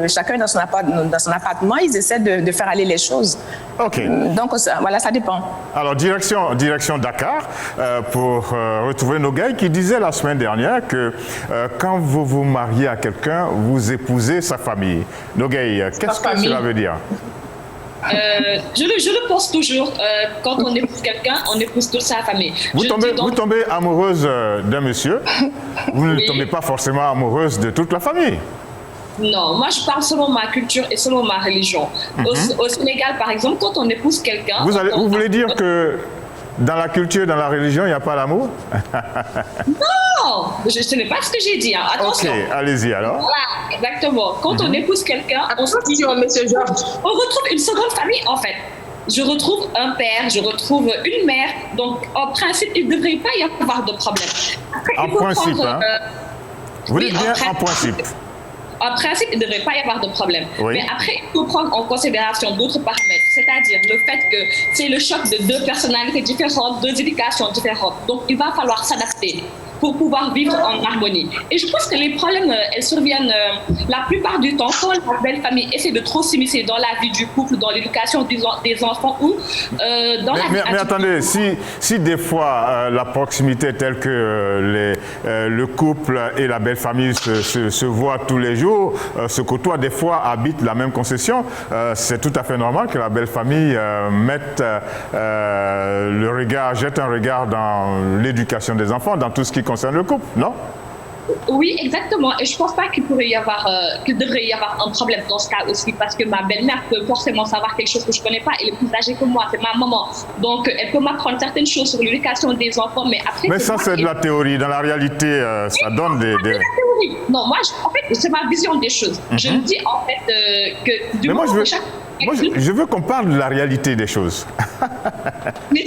Chacun dans son appartement, ils essaient de faire aller les choses. OK. Donc, ça dépend. Alors, direction Dakar, pour retrouver Nogaï, qui disait la semaine dernière que quand vous vous mariez à quelqu'un, vous épousez sa famille. Nogaï, qu'est-ce que cela veut dire? Je le pense toujours. Quand on épouse quelqu'un, on épouse toute sa famille. Vous tombez amoureuse d'un monsieur, vous ne tombez pas forcément amoureuse de toute la famille. Non, moi je parle selon ma culture et selon ma religion. Au Sénégal, par exemple, quand on épouse quelqu'un... Vous voulez dire que dans la culture, dans la religion, il n'y a pas l'amour? Non, ce n'est pas ce que j'ai dit. Attention. Ok, allez-y alors. Voilà, exactement. Quand on épouse quelqu'un, on retrouve une seconde famille en fait. Je retrouve un père, je retrouve une mère. Donc en principe, il ne devrait pas y avoir de problème. Après, en principe, vous dites bien en principe. En principe, il ne devrait pas y avoir de problème. Oui. Mais après, il faut prendre en considération d'autres paramètres, c'est-à-dire le fait que c'est le choc de 2 personnalités différentes, 2 éducations différentes. Donc, il va falloir s'adapter pour pouvoir vivre en harmonie. Et je pense que les problèmes, elles surviennent la plupart du temps quand la belle famille essaie de trop s'immiscer dans la vie du couple, dans l'éducation des enfants ou dans la vie. Mais attendez, si des fois la proximité est telle que le couple et la belle famille se voient tous les jours, se côtoient, des fois habitent la même concession, c'est tout à fait normal que la belle famille jette un regard dans l'éducation des enfants, dans tout ce qui concerne le couple, non? Oui, exactement. Et je ne pense pas qu'il devrait y avoir un problème dans ce cas aussi, parce que ma belle-mère peut forcément savoir quelque chose que je ne connais pas. Elle est plus âgée que moi, c'est ma maman. Donc, elle peut m'apprendre certaines choses sur l'éducation des enfants, mais après... Mais ça, c'est de la théorie. Dans la réalité, ça donne des... La théorie. Non, moi, en fait, c'est ma vision des choses. Je me dis, en fait, que... Du moment que je veux qu'on parle de la réalité des choses. Mais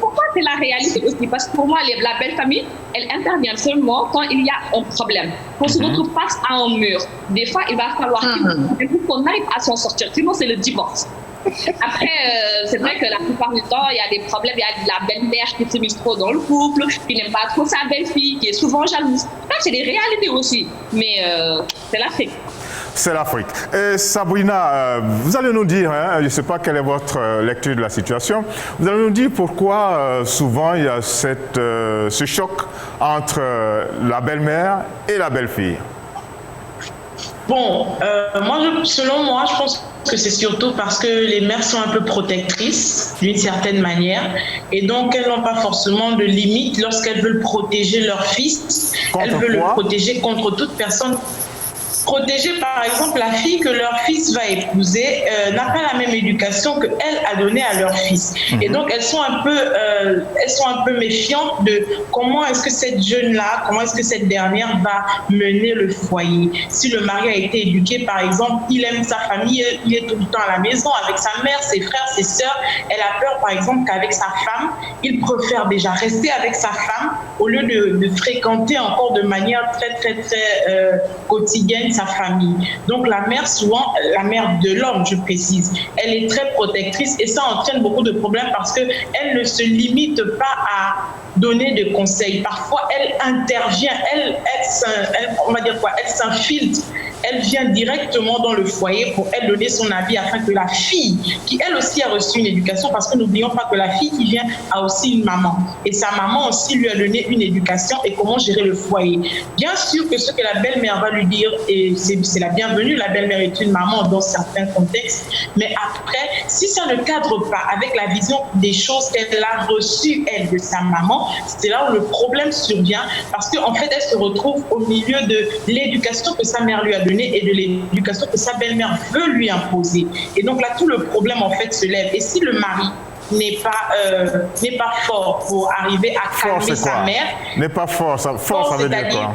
pourquoi c'est la réalité aussi? Parce que pour moi, la belle famille, elle intervient seulement quand il y a un problème. Qu'on se retrouve face à un mur. Des fois, il va falloir qu'on arrive à s'en sortir. Sinon, c'est le divorce. Après, c'est vrai que la plupart du temps, il y a des problèmes. Il y a la belle-mère qui s'immisce trop dans le couple, qui n'aime pas trop sa belle-fille, qui est souvent jalouse. Ça, c'est des réalités aussi. Mais c'est l'Afrique. C'est l'Afrique. Et Sabrina, vous allez nous dire, je ne sais pas quelle est votre lecture de la situation, vous allez nous dire pourquoi souvent il y a ce choc entre la belle-mère et la belle-fille. Bon, selon moi, je pense que c'est surtout parce que les mères sont un peu protectrices d'une certaine manière et donc elles n'ont pas forcément de limites lorsqu'elles veulent protéger leur fils. Elles veulent le protéger contre toute personne. Protéger par exemple la fille que leur fils va épouser n'a pas la même éducation qu'elle a donnée à leur fils. Et donc elles sont un peu méfiantes de comment est-ce que cette jeune-là, comment est-ce que cette dernière va mener le foyer. Si le mari a été éduqué par exemple, il aime sa famille, il est tout le temps à la maison avec sa mère, ses frères, ses sœurs, elle a peur par exemple qu'avec sa femme, il préfère déjà rester avec sa femme au lieu de fréquenter encore de manière très quotidienne sa famille. Donc la mère, souvent, la mère de l'homme, je précise, elle est très protectrice et ça entraîne beaucoup de problèmes parce qu'elle ne se limite pas à donner des conseils. Parfois, elle intervient, on va dire quoi, elle s'infiltre elle vient directement dans le foyer pour elle donner son avis afin que la fille, qui elle aussi a reçu une éducation, parce que n'oublions pas que la fille qui vient a aussi une maman. Et sa maman aussi lui a donné une éducation et comment gérer le foyer. Bien sûr que ce que la belle-mère va lui dire, et c'est la bienvenue, la belle-mère est une maman dans certains contextes, mais après, si ça ne cadre pas avec la vision des choses qu'elle a reçues, elle, de sa maman, c'est là où le problème survient, parce qu'en fait, elle se retrouve au milieu de l'éducation que sa mère lui a donnée et de l'éducation que sa belle-mère veut lui imposer. Et donc là, tout le problème, en fait, se lève. Et si le mari n'est pas fort pour arriver à calmer sa mère... N'est pas fort, ça veut dire quoi?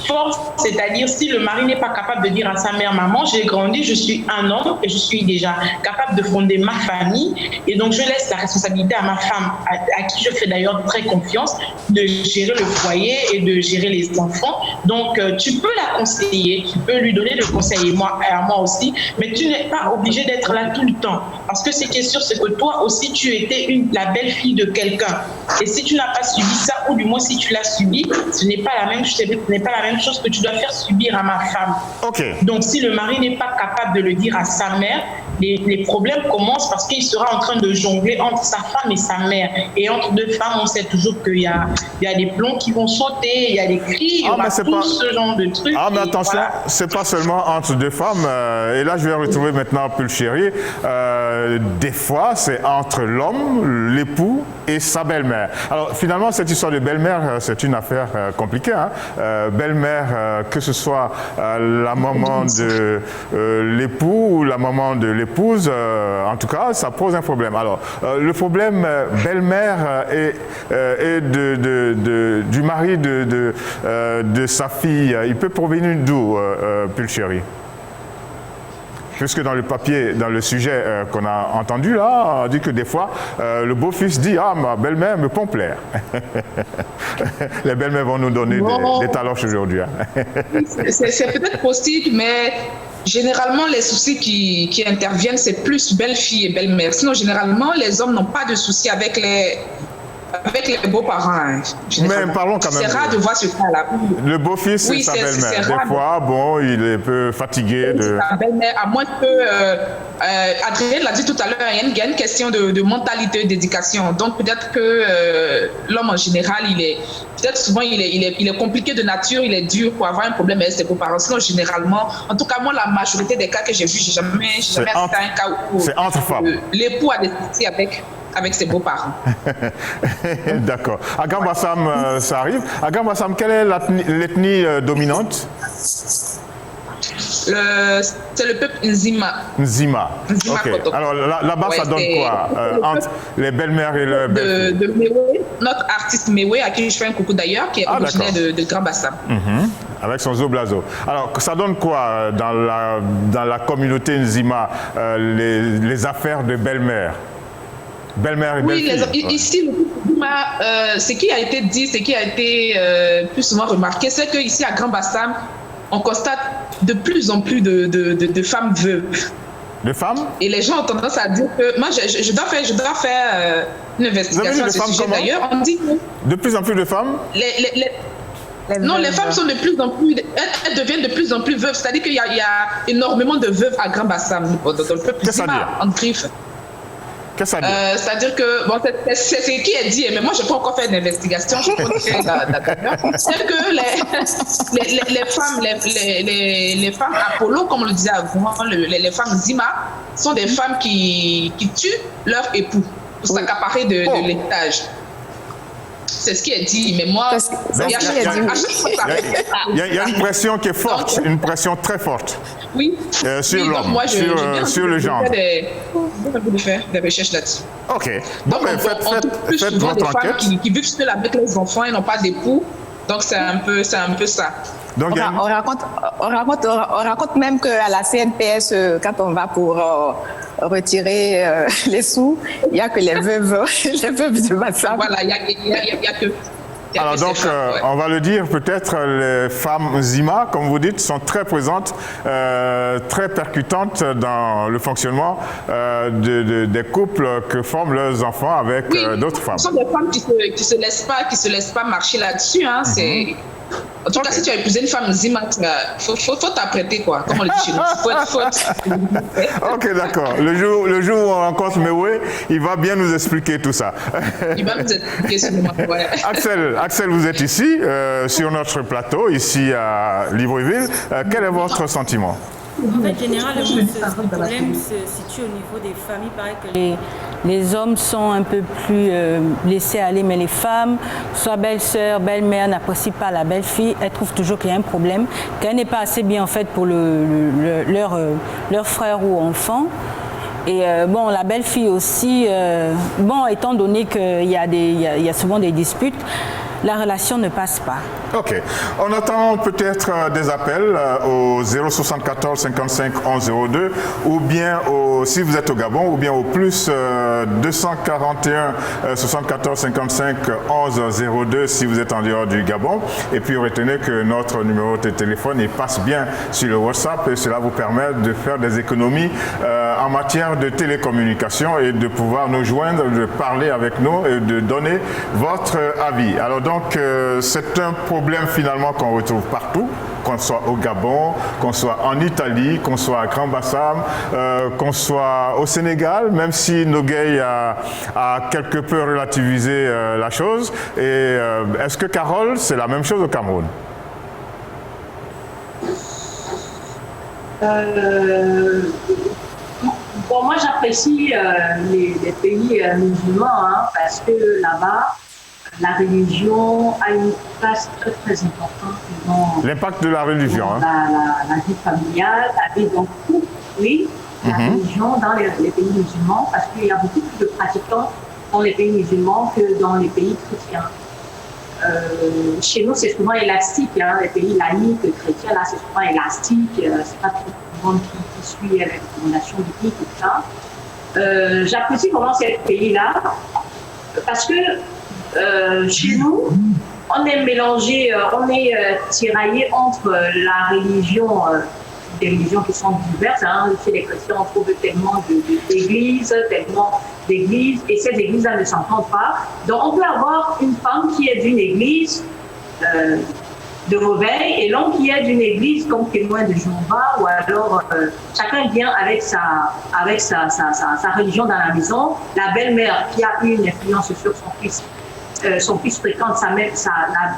Fort, c'est-à-dire si le mari n'est pas capable de dire à sa mère, maman, j'ai grandi, je suis un homme et je suis déjà capable de fonder ma famille et donc je laisse la responsabilité à ma femme, à qui je fais d'ailleurs très confiance, de gérer le foyer et de gérer les enfants. Donc tu peux la conseiller, tu peux lui donner le conseil, et moi aussi, mais tu n'es pas obligé d'être là tout le temps. Parce que ce qui est sûr, c'est que toi aussi, tu étais la belle-fille de quelqu'un. Et si tu n'as pas subi ça, ou du moins si tu l'as subi, ce n'est pas la même chose que tu dois faire subir à ma femme. Okay. Donc si le mari n'est pas capable de le dire à sa mère, les problèmes commencent parce qu'il sera en train de jongler entre sa femme et sa mère. Et entre deux femmes, on sait toujours qu'il y a des plombs qui vont sauter, il y a des cris, il y aura tout ce genre de trucs. Ah, mais attention, voilà. C'est pas seulement entre deux femmes. Et là, je vais retrouver maintenant Pulchérie. Des fois, c'est entre l'homme, l'époux et sa belle-mère. Alors, finalement, cette histoire de belle-mère, c'est une affaire compliquée. Hein? Belle-mère, que ce soit la maman de l'époux ou la maman de l'épouse, en tout cas, ça pose un problème. Alors, le problème belle-mère et du mari de sa fille, il peut provenir d'où, Pulchérie? Puisque dans le papier, dans le sujet qu'on a entendu là, on dit que des fois, le beau-fils dit « Ah, ma belle-mère me pompe l'air ». Les belles-mères vont nous donner des taloches aujourd'hui. Hein. C'est peut-être possible, mais généralement, les soucis qui interviennent, c'est plus belle-fille et belle-mère. Sinon, généralement, les hommes n'ont pas de soucis avec les beaux-parents. Hein, mais parlons quand même. C'est rare de voir ce cas-là. Le beau-fils et sa belle-mère. Des fois, bon, il est un peu fatigué de... Sa belle-mère, à moins que... Adrien l'a dit tout à l'heure, il y a une question de mentalité, d'éducation. Donc, peut-être que l'homme, en général, peut-être souvent, il est compliqué de nature, il est dur pour avoir un problème avec ses beaux-parents. Sinon, généralement, en tout cas, moi, la majorité des cas que j'ai vus, j'ai jamais assisté à un cas où l'époux a des soucis avec ses beaux-parents. D'accord. À Gambassam, ça arrive. À Gambassam, quelle est l'ethnie dominante? C'est le peuple Nzima. Nzima. Ok. Alors là-bas, ça donne quoi entre les belles-mères et le belles-filles? De Mewe, notre artiste Mewe, à qui je fais un coucou d'ailleurs, qui est originaire de Grand Bassam. Avec son zoblazo. Alors, ça donne quoi dans la communauté Nzima, les affaires de belle-mère? Belle-mère et belle-fille. Oui, ici, ce qui a été dit, ce qui a été plus souvent remarqué, c'est qu'ici à Grand Bassam, on constate de plus en plus de femmes veuves. De femmes? Et les gens ont tendance à dire que... Moi, je dois faire une investigation à ce sujet d'ailleurs. On dit que... De plus en plus de femmes? Non, les femmes sont de plus en plus... Elles deviennent de plus en plus veuves. C'est-à-dire qu'il y a énormément de veuves à Grand Bassam, dans le peuple Zima, en griffe. Qu'est-ce que ça dit? C'est-à-dire que, bon, c'est ce qui est dit, mais moi, je n'ai pas encore fait d'investigation. Je c'est que les femmes Apollo, comme on le disait avant, les femmes Zima, sont des femmes qui tuent leur époux pour s'accaparer de l'héritage. C'est ce qui est dit, mais moi, il y a une pression qui est forte, une pression très forte. Oui. Sur l'homme, sur le genre. De faire des recherches là-dessus. Ok. Donc, on faites votre enquête. Qui vivent seul avec les enfants et n'ont pas d'époux. Donc, c'est un peu ça. Donc, on raconte même qu'à la CNPS, quand on va pour retirer les sous, il n'y a que les veuves de Bassam. Voilà, il y a que... Alors donc, on va le dire, peut-être les femmes Zima, comme vous dites, sont très présentes, très percutantes dans le fonctionnement des couples que forment leurs enfants avec d'autres femmes. Ce sont des femmes qui se laissent pas marcher là-dessus. Hein, En tout cas, si tu as épousé une femme Zima, faut t'apprêter, quoi. Comme on le dit chez nous. Faut Ok, d'accord. Le jour où on rencontre Mewé, il va bien nous expliquer tout ça. Il va nous expliquer ce moment. Ouais. Axel, vous êtes ici, sur notre plateau, ici à Libreville. Quel est votre sentiment? En fait, généralement, ce problème se situe au niveau des familles. Il paraît que les hommes sont un peu plus laissés aller, mais les femmes, soit belle-sœur, belle-mère, n'apprécient pas la belle-fille. Elles trouvent toujours qu'il y a un problème, qu'elle n'est pas assez bien en fait pour leur frère ou enfant. Et bon, la belle-fille aussi, bon, étant donné qu'il y a souvent des disputes, la relation ne passe pas. Ok. On attend peut-être des appels au 074 55 11 02 ou bien si vous êtes au Gabon ou bien au plus 241 74 55 11 02 si vous êtes en dehors du Gabon. Et puis retenez que notre numéro de téléphone il passe bien sur le WhatsApp et cela vous permet de faire des économies en matière de télécommunication et de pouvoir nous joindre, de parler avec nous et de donner votre avis. Alors donc c'est un problème finalement qu'on retrouve partout, qu'on soit au Gabon, qu'on soit en Italie, qu'on soit à Grand Bassam, qu'on soit au Sénégal, même si Nogueï a quelque peu relativisé la chose. Et est-ce que Carole, c'est la même chose au Cameroun? Bon, moi j'apprécie les pays musulmans parce que là-bas, la religion a une place très très importante dans l'impact de la religion, la vie familiale, la vie d'un couple, oui, la religion dans les pays musulmans, parce qu'il y a beaucoup plus de pratiquants dans les pays musulmans que dans les pays chrétiens. Chez nous, c'est souvent élastique, les pays laïcs, chrétiens, là, c'est souvent élastique, c'est pas tout le monde qui suit les recommandations bibliques et tout ça. J'apprécie vraiment ces pays-là, parce que chez nous, on est mélangé, on est tiraillé entre la religion, des religions qui sont diverses. Chez les chrétiens, on trouve tellement d'églises, et ces églises-là ne s'entendent pas. Donc, on peut avoir une femme qui est d'une église de réveil et l'homme qui est d'une église comme témoin de Jéhovah, ou alors chacun vient avec sa religion dans la maison. La belle-mère qui a une influence sur son fils fréquente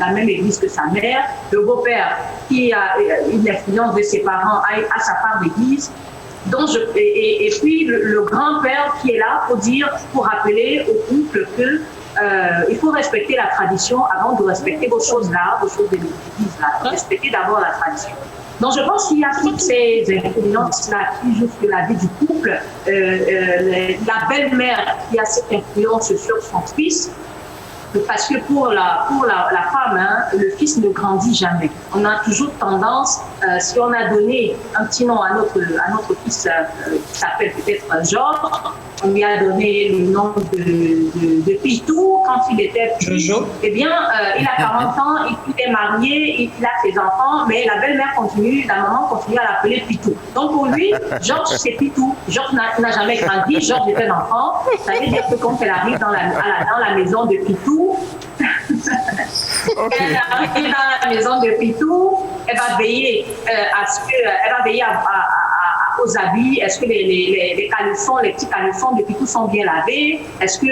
la même église que sa mère. Le beau-père qui a une influence de ses parents a sa part d'église. Et puis le grand-père qui est là pour rappeler au couple que il faut respecter la tradition avant de respecter vos choses-là, vos choses de l'église-là. Respecter d'abord la tradition. Donc je pense qu'il y a toutes ces influences-là qui jouent sur la vie du couple. La belle-mère qui a cette influence sur son fils, parce que pour la femme, le fils ne grandit jamais. On a toujours tendance, si on a donné un petit nom à notre fils qui s'appelle peut-être Georges, on lui a donné le nom de Pitou quand il était petit. Eh bien, il a 40 ans, il est marié, il a ses enfants, mais la belle-mère la maman continue à l'appeler Pitou. Donc pour lui, Georges c'est Pitou. Georges n'a jamais grandi, Georges est un enfant. Ça veut dire que quand elle arrive dans la maison de Pitou, elle arrive dans la maison de Pitou, elle va veiller aux habits. Est-ce que les caleçons, les petits caleçons de Pitou sont bien lavés? Est-ce que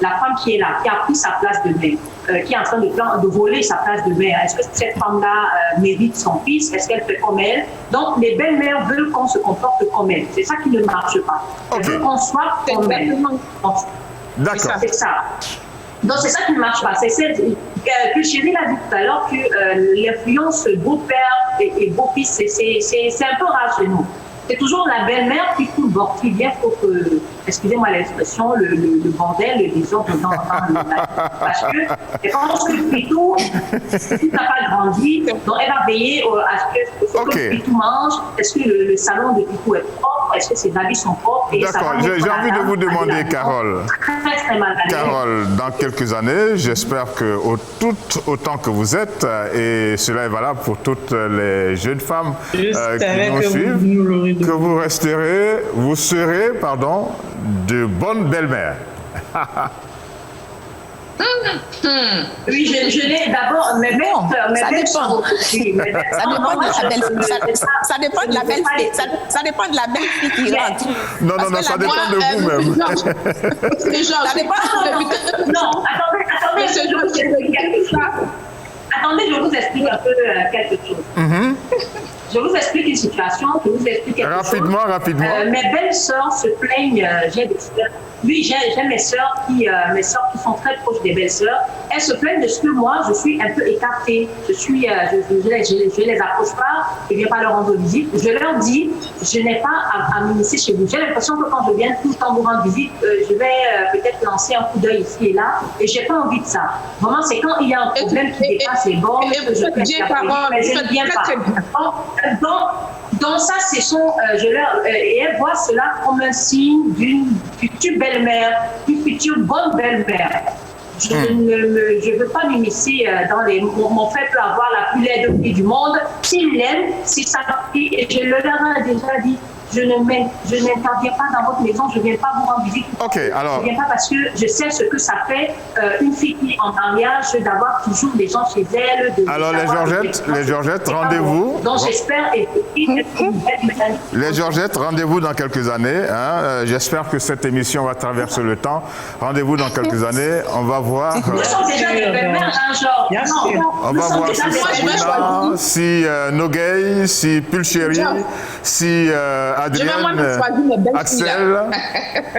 la femme qui est là, qui a pris sa place de mère, qui est en train de voler sa place de mère, est-ce que cette femme-là mérite son fils? Est-ce qu'elle fait comme elle? Donc les belles-mères veulent qu'on se comporte comme elle. C'est ça qui ne marche pas. Elles veulent qu'on soit comme elle. D'accord. C'est ça. Donc c'est ça qui ne marche pas. C'est celle que Chérie l'a dit tout à l'heure, que l'influence beau-père et beau-fils, c'est un peu rare chez nous. C'est toujours la belle-mère qui fout le bord, qui vient pour que, excusez-moi l'expression, le bordel, le désordre dans le parce que je pense que Pitou, si n'a pas grandi, donc elle va veiller à ce que Pitou mange, est-ce que le salon de Pitou est propre, est-ce que ses habits sont propres. D'accord, j'ai envie de vous demander, Carole. Carole, dans quelques années, j'espère que autant que vous êtes, et cela est valable pour toutes les jeunes femmes qui nous suivent, que vous serez de bonnes belles-mères. Oui, je l'ai d'abord, mais bon, ça dépend. Oui, Ça dépend de la belle fille. Ça dépend de la belle fille qui rentre. Non, ça dépend de vous-même. Ça dépend. Non, attendez, je vous explique un peu quelque chose. Je vous explique une situation, je vous explique quelque chose. Rapidement. Mes belles-sœurs se plaignent, j'ai des sœurs. Oui, j'ai mes sœurs qui sont très proches des belles-sœurs. Elles se plaignent de ce que moi, je suis un peu écartée. Je les approche pas, je ne viens pas leur rendre visite. Je leur dis, je n'ai pas à m'initier chez vous. J'ai l'impression que quand je viens tout le temps vous rendre visite, je vais peut-être lancer un coup d'œil ici et là. Et j'ai pas envie de ça. Vraiment, c'est quand il y a un problème qui dépasse les bornes que je fais mais je ne viens pas. Donc ça, et elles voient cela comme un signe d'une future belle-mère, d'une future bonne belle-mère. Je ne veux pas m'immiscer dans mon frère peut avoir la plus laide fille du monde. S'il l'aime, si ça fille, et je leur ai déjà dit, je n'interviens pas dans votre maison, je ne viens pas vous rendre visite. Ok, alors. Je ne viens pas parce que je sais ce que ça fait une fille qui est en mariage d'avoir toujours des gens chez elle. Alors les Georgettes, rendez-vous. Donc j'espère. Les Georgettes, rendez-vous dans quelques années. Hein. J'espère que cette émission va traverser le temps. Rendez-vous dans quelques années. On va voir. Nous sommes déjà des belles-mères, genre. On va voir si Sabrina, si Nogay, si Pulchéry, si Adrienne, Axel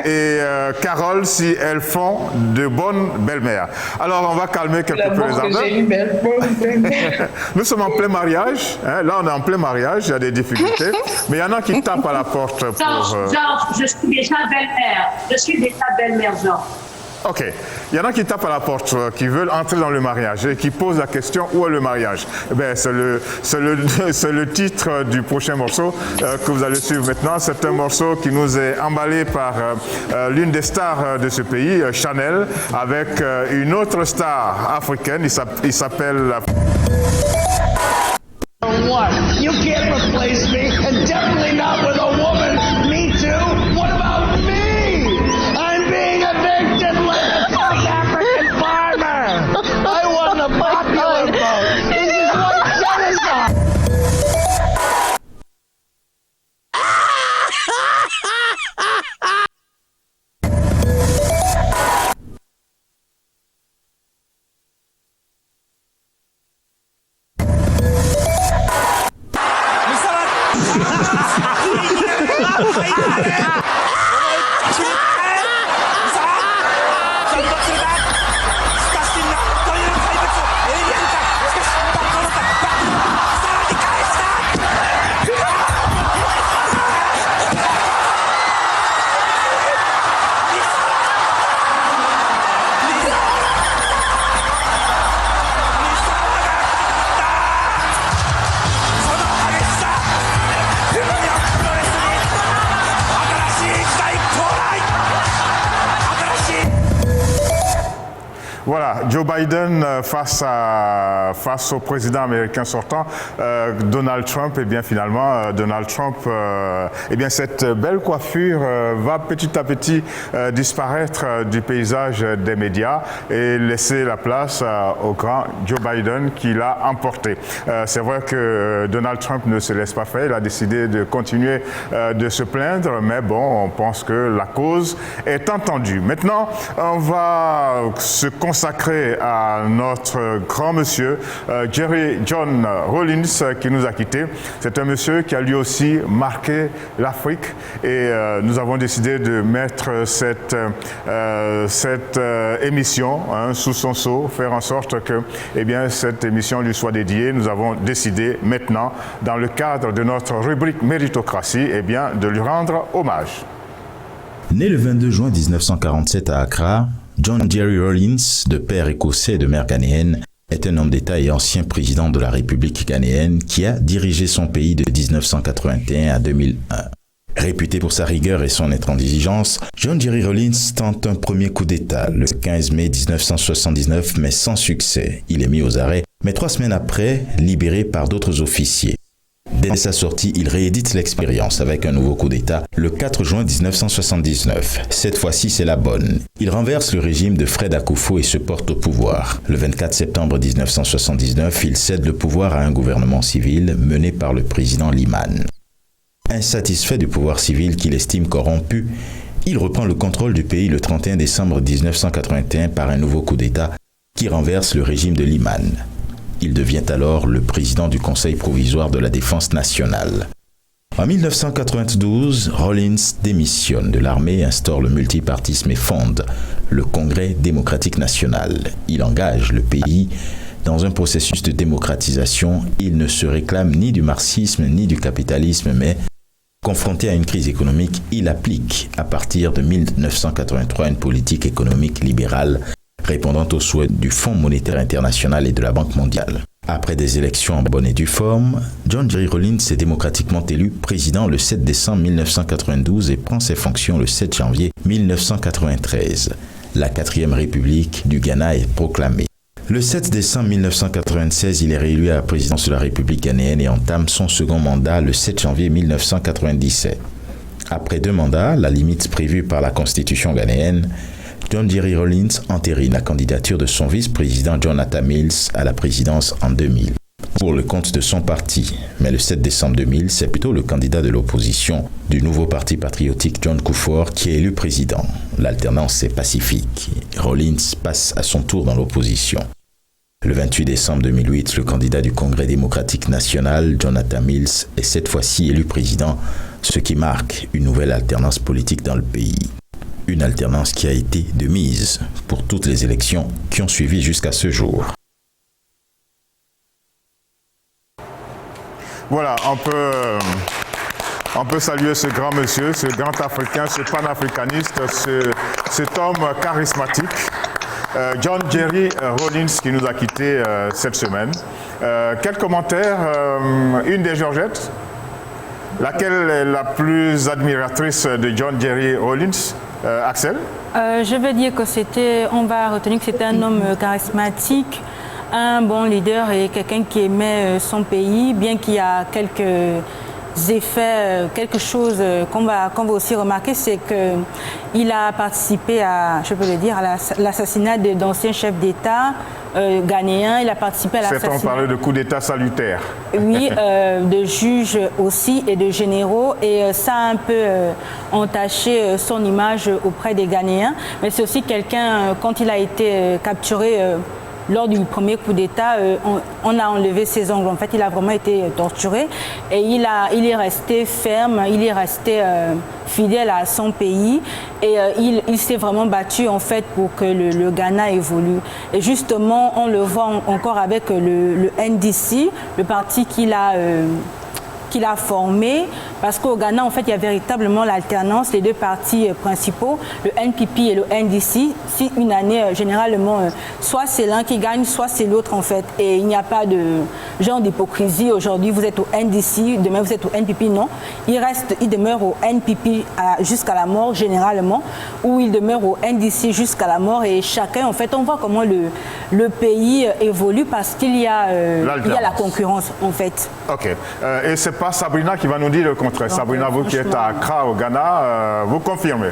et Carole, si elles font de bonnes belles-mères. Alors, on va calmer quelque peu les ardeurs. Nous sommes en plein mariage. Hein. Là, on est en plein mariage. Il y a des difficultés. Mais il y en a qui tapent à la porte pour... Genre, je suis déjà belle-mère. Je suis déjà belle-mère, genre. Ok. Il y en a qui tapent à la porte, qui veulent entrer dans le mariage et qui posent la question où est le mariage. Eh bien, c'est le titre du prochain morceau que vous allez suivre maintenant. C'est un morceau qui nous est emballé par l'une des stars de ce pays, Chanel, avec une autre star africaine. Il s'appelle... You can't replace me, and definitely not with a woman. Me too. What about me? I'm being evicted like a South African farmer. I won the popular vote. This is white genocide. Voilà, Joe Biden face au président américain sortant, Donald Trump, et bien finalement, Donald Trump, et bien cette belle coiffure va petit à petit disparaître du paysage des médias et laisser la place au grand Joe Biden qui l'a emporté. C'est vrai que Donald Trump ne se laisse pas faire, il a décidé de continuer de se plaindre, mais bon, on pense que la cause est entendue. Maintenant, on va se consacré à notre grand monsieur Jerry John Rawlings qui nous a quittés. C'est un monsieur qui a lui aussi marqué l'Afrique et nous avons décidé de mettre cette émission sous son sceau, faire en sorte que cette émission lui soit dédiée. Nous avons décidé maintenant, dans le cadre de notre rubrique méritocratie, de lui rendre hommage. Né le 22 juin 1947 à Accra, John Jerry Rawlings, de père écossais et de mère ghanéenne, est un homme d'État et ancien président de la République ghanéenne qui a dirigé son pays de 1981 à 2001. Réputé pour sa rigueur et son intransigeance, John Jerry Rawlings tente un premier coup d'État le 15 mai 1979, mais sans succès. Il est mis aux arrêts, mais 3 semaines après, libéré par d'autres officiers. Dès sa sortie, il réédite l'expérience avec un nouveau coup d'État le 4 juin 1979. Cette fois-ci, c'est la bonne. Il renverse le régime de Fred Akufo et se porte au pouvoir. Le 24 septembre 1979, il cède le pouvoir à un gouvernement civil mené par le président Liman. Insatisfait du pouvoir civil qu'il estime corrompu, il reprend le contrôle du pays le 31 décembre 1981 par un nouveau coup d'État qui renverse le régime de Liman. Il devient alors le président du Conseil provisoire de la Défense nationale. En 1992, Rawlins démissionne de l'armée et instaure le multipartisme et fonde le Congrès démocratique national. Il engage le pays dans un processus de démocratisation. Il ne se réclame ni du marxisme ni du capitalisme, mais confronté à une crise économique, il applique à partir de 1983 une politique économique libérale répondant aux souhaits du Fonds monétaire international et de la Banque mondiale. Après des élections en bonne et due forme, John Jerry Rawlins est démocratiquement élu président le 7 décembre 1992 et prend ses fonctions le 7 janvier 1993. La 4e République du Ghana est proclamée. Le 7 décembre 1996, il est réélu à la présidence de la République ghanéenne et entame son second mandat le 7 janvier 1997. Après 2 mandats, la limite prévue par la Constitution ghanéenne, John Jerry Rawlins entérine la candidature de son vice-président Jonathan Mills à la présidence en 2000 pour le compte de son parti. Mais le 7 décembre 2000, c'est plutôt le candidat de l'opposition du nouveau parti patriotique John Kufuor qui est élu président. L'alternance est pacifique. Rawlins passe à son tour dans l'opposition. Le 28 décembre 2008, le candidat du Congrès démocratique national, Jonathan Mills, est cette fois-ci élu président, ce qui marque une nouvelle alternance politique dans le pays. Une alternance qui a été de mise pour toutes les élections qui ont suivi jusqu'à ce jour. Voilà, on peut saluer ce grand monsieur, ce grand Africain, ce panafricaniste, cet homme charismatique, John Jerry Rawlins, qui nous a quittés cette semaine. Quel commentaire, une des Georgettes, laquelle est la plus admiratrice de John Jerry Rawlins? Axel? Je veux dire que on va retenir que c'était un homme charismatique, un bon leader et quelqu'un qui aimait son pays, bien qu'il y a quelques effets, quelque chose qu'on va aussi remarquer, c'est qu'il a participé à, je peux le dire, à l'assassinat d'anciens chefs d'État ghanéens. Il a participé à l'assassinat. On parlait de coup d'État salutaire. Oui, de juges aussi et de généraux. Et ça a un peu entaché son image auprès des Ghanéens. Mais c'est aussi quelqu'un, quand il a été capturé lors du premier coup d'État, on a enlevé ses ongles. En fait, il a vraiment été torturé et il est resté ferme, il est resté fidèle à son pays et il s'est vraiment battu en fait pour que le Ghana évolue. Et justement, on le voit encore avec le NDC, le parti qu'il a formé, parce qu'au Ghana, en fait, il y a véritablement l'alternance, les 2 partis principaux, le NPP et le NDC. Si une année, généralement, soit c'est l'un qui gagne, soit c'est l'autre, en fait. Et il n'y a pas de genre d'hypocrisie. Aujourd'hui, vous êtes au NDC, demain, vous êtes au NPP. Non, il demeure au NPP jusqu'à la mort, généralement, ou il demeure au NDC jusqu'à la mort. Et chacun, en fait, on voit comment le pays évolue parce qu'il y a la concurrence, en fait. OK. Et c'est pas Sabrina qui va nous dire le contraire. Sabrina, vous qui êtes à Accra, au Ghana, vous confirmez?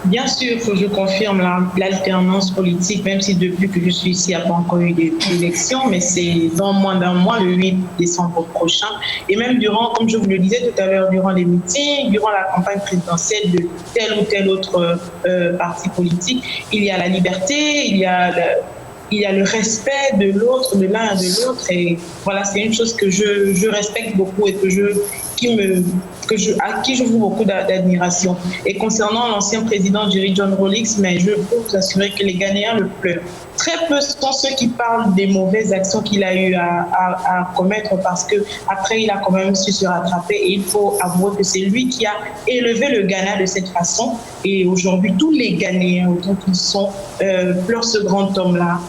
Bien sûr que je confirme l'alternance politique, même si depuis que je suis ici, il n'y a pas encore eu d'élection, mais c'est dans moins d'un mois, le 8 décembre prochain. Et même durant, comme je vous le disais tout à l'heure, durant les meetings, durant la campagne présidentielle de tel ou tel autre parti politique, il y a la liberté, il y a le respect de l'autre, de l'un et de l'autre. Et voilà, c'est une chose que je respecte beaucoup et à qui je voue beaucoup d'admiration. Et concernant l'ancien président Jerry John Rawlins, mais je peux vous assurer que les Ghanéens le pleurent. Très peu sont ceux qui parlent des mauvaises actions qu'il a eu à commettre parce qu'après, il a quand même su se rattraper et il faut avouer que c'est lui qui a élevé le Ghana de cette façon. Et aujourd'hui, tous les Ghanéens, autant qu'ils sont, pleurent ce grand homme-là.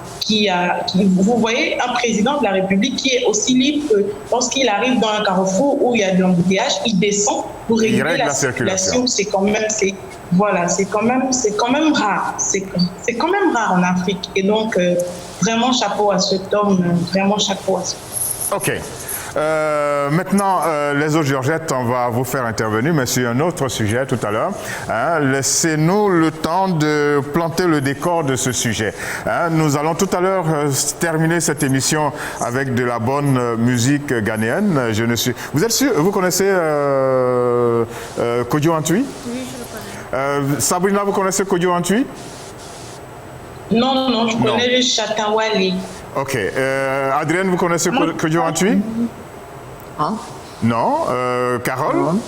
Vous voyez, un président de la République qui est aussi libre que lorsqu'il arrive dans un carrefour où il y a de l'embouteillage, il descend pour réguler la circulation. C'est quand même rare. C'est quand même rare en Afrique. Et donc, vraiment chapeau à cet homme, vraiment chapeau à ce homme. OK. Maintenant, les autres Georgettes, on va vous faire intervenir, mais sur un autre sujet tout à l'heure. Hein. Laissez-nous le temps de planter le décor de ce sujet. Hein. Nous allons tout à l'heure terminer cette émission avec de la bonne musique ghanéenne. Vous êtes sûr? Vous connaissez Kodjo Antwi? Oui, je le connais. Sabrina, vous connaissez Kodjo Antwi? Non, je connais le Chatawali. Ok. Adrienne, vous connaissez Kodjo Antwi? Non. Carole?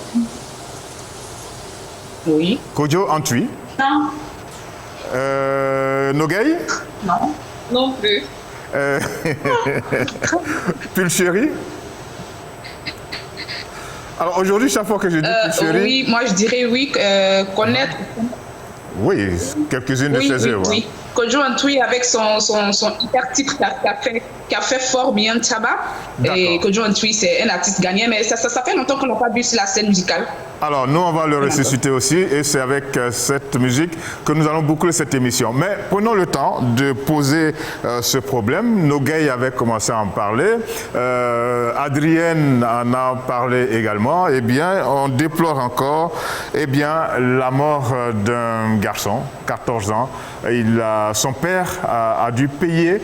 Oui. Kodjo Antwi? Non. Nogay? Non. Non plus. Pulchérie? Alors aujourd'hui, chaque fois que je dis Pulchérie... Oui, moi je dirais oui, connaître. Oui, quelques-unes de ses œuvres. Oui. Kodjo Antwi avec son hyper titre qui a fait fort bien Tchaba. Et Kodjo Antwi, c'est un artiste ghanéen, mais ça fait longtemps qu'on n'a pas vu sur la scène musicale. Alors, nous, on va le ressusciter aussi, et c'est avec cette musique que nous allons boucler cette émission. Mais prenons le temps de poser ce problème. Nogay avait commencé à en parler. Adrienne en a parlé également. Eh bien, on déplore encore la mort d'un garçon, 14 ans. Son père a dû payer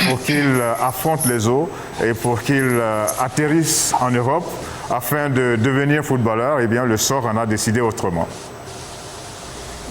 pour qu'il affronte les eaux et pour qu'il atterrisse en Europe afin de devenir footballeur. Eh bien, le sort en a décidé autrement.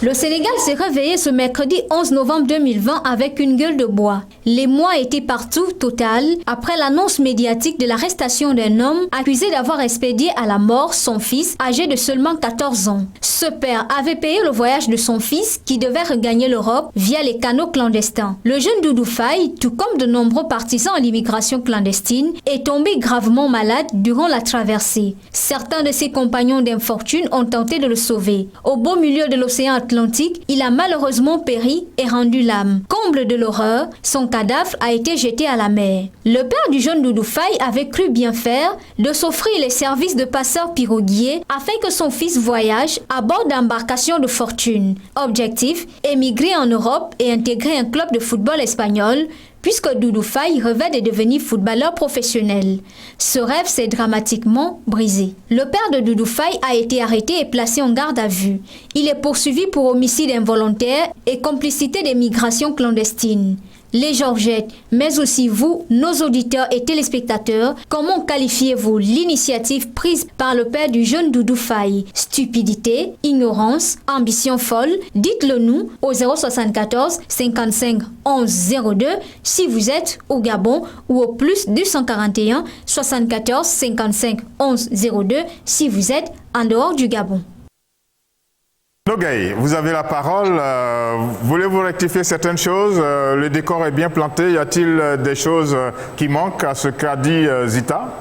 Le Sénégal s'est réveillé ce mercredi 11 novembre 2020 avec une gueule de bois. Les mois étaient partout, total, après l'annonce médiatique de l'arrestation d'un homme accusé d'avoir expédié à la mort son fils âgé de seulement 14 ans. Ce père avait payé le voyage de son fils qui devait regagner l'Europe via les canaux clandestins. Le jeune Doudou Faye, tout comme de nombreux partisans à l'immigration clandestine, est tombé gravement malade durant la traversée. Certains de ses compagnons d'infortune ont tenté de le sauver. Au beau milieu de l'océan Atlantique, il a malheureusement péri et rendu l'âme. Comble de l'horreur, son cadavre a été jeté à la mer. Le père du jeune Doudou Faye avait cru bien faire de s'offrir les services de passeur piroguier afin que son fils voyage à bord d'embarcations de fortune. Objectif, émigrer en Europe et intégrer un club de football espagnol, puisque Doudou Faye rêvait de devenir footballeur professionnel. Ce rêve s'est dramatiquement brisé. Le père de Doudou Faye a été arrêté et placé en garde à vue. Il est poursuivi pour homicide involontaire et complicité des migrations clandestines. Les Georgettes, mais aussi vous, nos auditeurs et téléspectateurs, comment qualifiez-vous l'initiative prise par le père du jeune Doudou Faye? Stupidité, ignorance, ambition folle? Dites-le nous au 074 55 11 02 si vous êtes au Gabon ou au plus 241 74 55 11 02 si vous êtes en dehors du Gabon. Nogay, vous avez la parole. Voulez-vous rectifier certaines choses? Le décor est bien planté. Y a-t-il des choses qui manquent à ce qu'a dit Zita?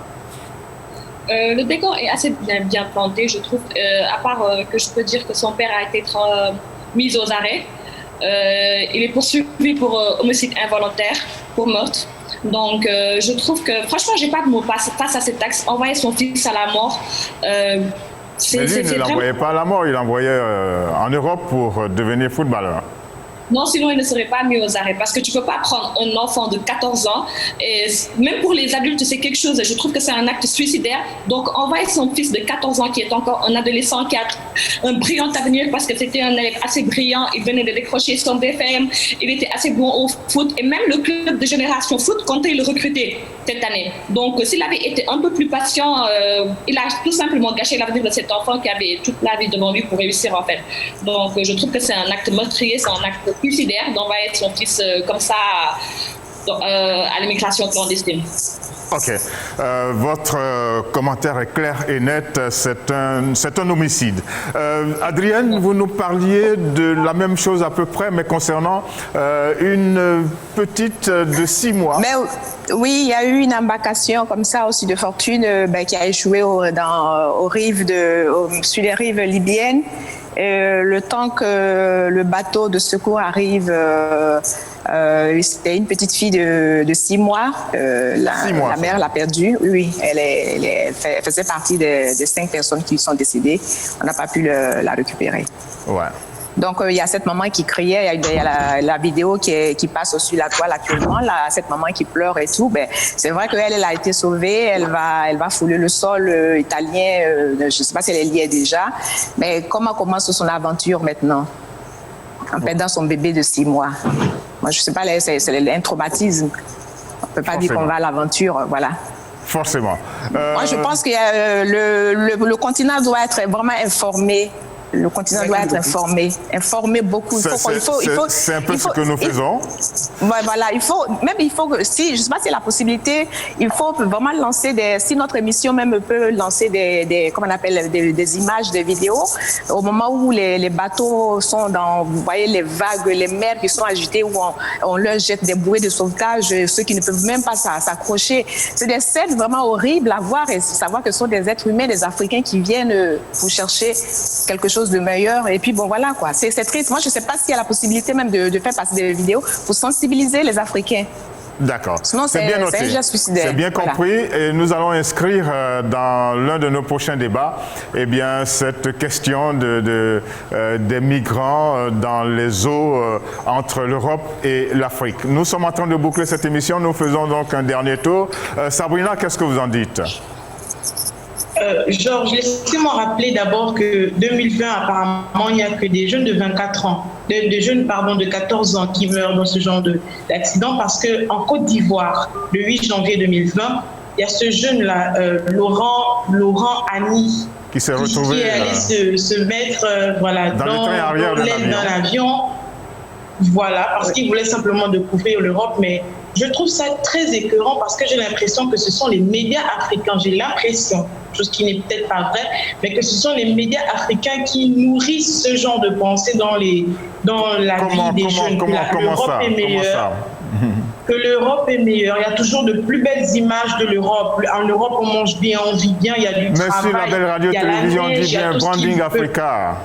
Le décor est assez bien planté, je trouve, à part que je peux dire que son père a été mis aux arrêts. Il est poursuivi pour homicide involontaire, pour meurtre. Donc, je trouve que, franchement, j'ai pas de mots face à cet axe. Envoyer son fils à la mort... Mais lui, il ne l'envoyait pas à la mort, il l'envoyait en Europe pour devenir footballeur. Non, sinon il ne serait pas mis aux arrêts parce que tu ne peux pas prendre un enfant de 14 ans et même pour les adultes c'est quelque chose, je trouve que c'est un acte suicidaire. Donc envoyer son fils de 14 ans qui est encore un adolescent qui a un brillant avenir parce que c'était un élève assez brillant, il venait de décrocher son BFM, il était assez bon au foot et même le club de Génération Foot comptait le recruter cette année. Donc s'il avait été un peu plus patient, il a tout simplement gâché l'avenir de cet enfant qui avait toute la vie devant lui pour réussir en fait. Donc je trouve que c'est un acte meurtrier, c'est un acte suicidaire d'envoyer son fils comme ça à l'immigration clandestine. Ok. Votre commentaire est clair et net, c'est un homicide. Adrienne, vous nous parliez de la même chose à peu près, mais concernant une petite de 6 mois. Mais, oui, il y a eu une embarcation comme ça aussi de fortune qui a échoué sur les rives libyennes. Le temps que le bateau de secours arrive, c'était une petite fille de 6 mois. La mère l'a perdue. Oui, elle faisait partie des 5 personnes qui sont décédées. On n'a pas pu la récupérer. Ouais. Donc, il y a cette maman qui criait, il y a la vidéo qui passe sur la toile actuellement, là, cette maman qui pleure et tout. Ben, c'est vrai qu'elle a été sauvée, elle va fouler le sol italien, je ne sais pas si elle y est déjà, mais comment commence son aventure maintenant, en perdant son bébé de 6 mois? Moi, je ne sais pas, c'est un traumatisme. On ne peut pas dire qu'on va à l'aventure, voilà. Forcément. Moi, je pense que le continent doit être vraiment informé. Le continent doit être informé beaucoup. C'est un peu ce que nous faisons. Voilà, il faut si, je ne sais pas si la possibilité, il faut vraiment lancer si notre émission même peut lancer comment on appelle, des images, des vidéos, au moment où les bateaux sont vous voyez les vagues, les mers qui sont agitées, où on leur jette des bouées de sauvetage, ceux qui ne peuvent même pas s'accrocher. C'est des scènes vraiment horribles à voir et savoir que ce sont des êtres humains, des Africains qui viennent pour chercher quelque chose de meilleur. Et puis bon, voilà quoi. C'est triste. Moi, je ne sais pas s'il y a la possibilité même de faire passer des vidéos pour sensibiliser les Africains. D'accord. Sinon, c'est bien noté. C'est un geste suicidaire. C'est bien compris. Et nous allons inscrire dans l'un de nos prochains débats cette question des migrants dans les eaux entre l'Europe et l'Afrique. Nous sommes en train de boucler cette émission. Nous faisons donc un dernier tour. Sabrina, qu'est-ce que vous en dites? Georges, laissez-moi rappeler d'abord que 2020, apparemment, il n'y a que des jeunes de 24 ans, des jeunes de 14 ans qui meurent dans ce genre d'accident parce qu'en Côte d'Ivoire, le 8 janvier 2020, il y a ce jeune-là, Laurent Annie, qui s'est retrouvé qui est allé se mettre dans l'avion. Voilà, parce qu'il voulait simplement découvrir l'Europe, mais je trouve ça très écœurant parce que j'ai l'impression que ce sont les médias africains, chose qui n'est peut-être pas vraie, mais que ce sont les médias africains qui nourrissent ce genre de pensée dans la vie des jeunes. Que l'Europe est meilleure. Il y a toujours de plus belles images de l'Europe. En Europe, on mange bien, on vit bien, il y a du travail. Merci, la belle radio-télévision dit bien Branding Africa.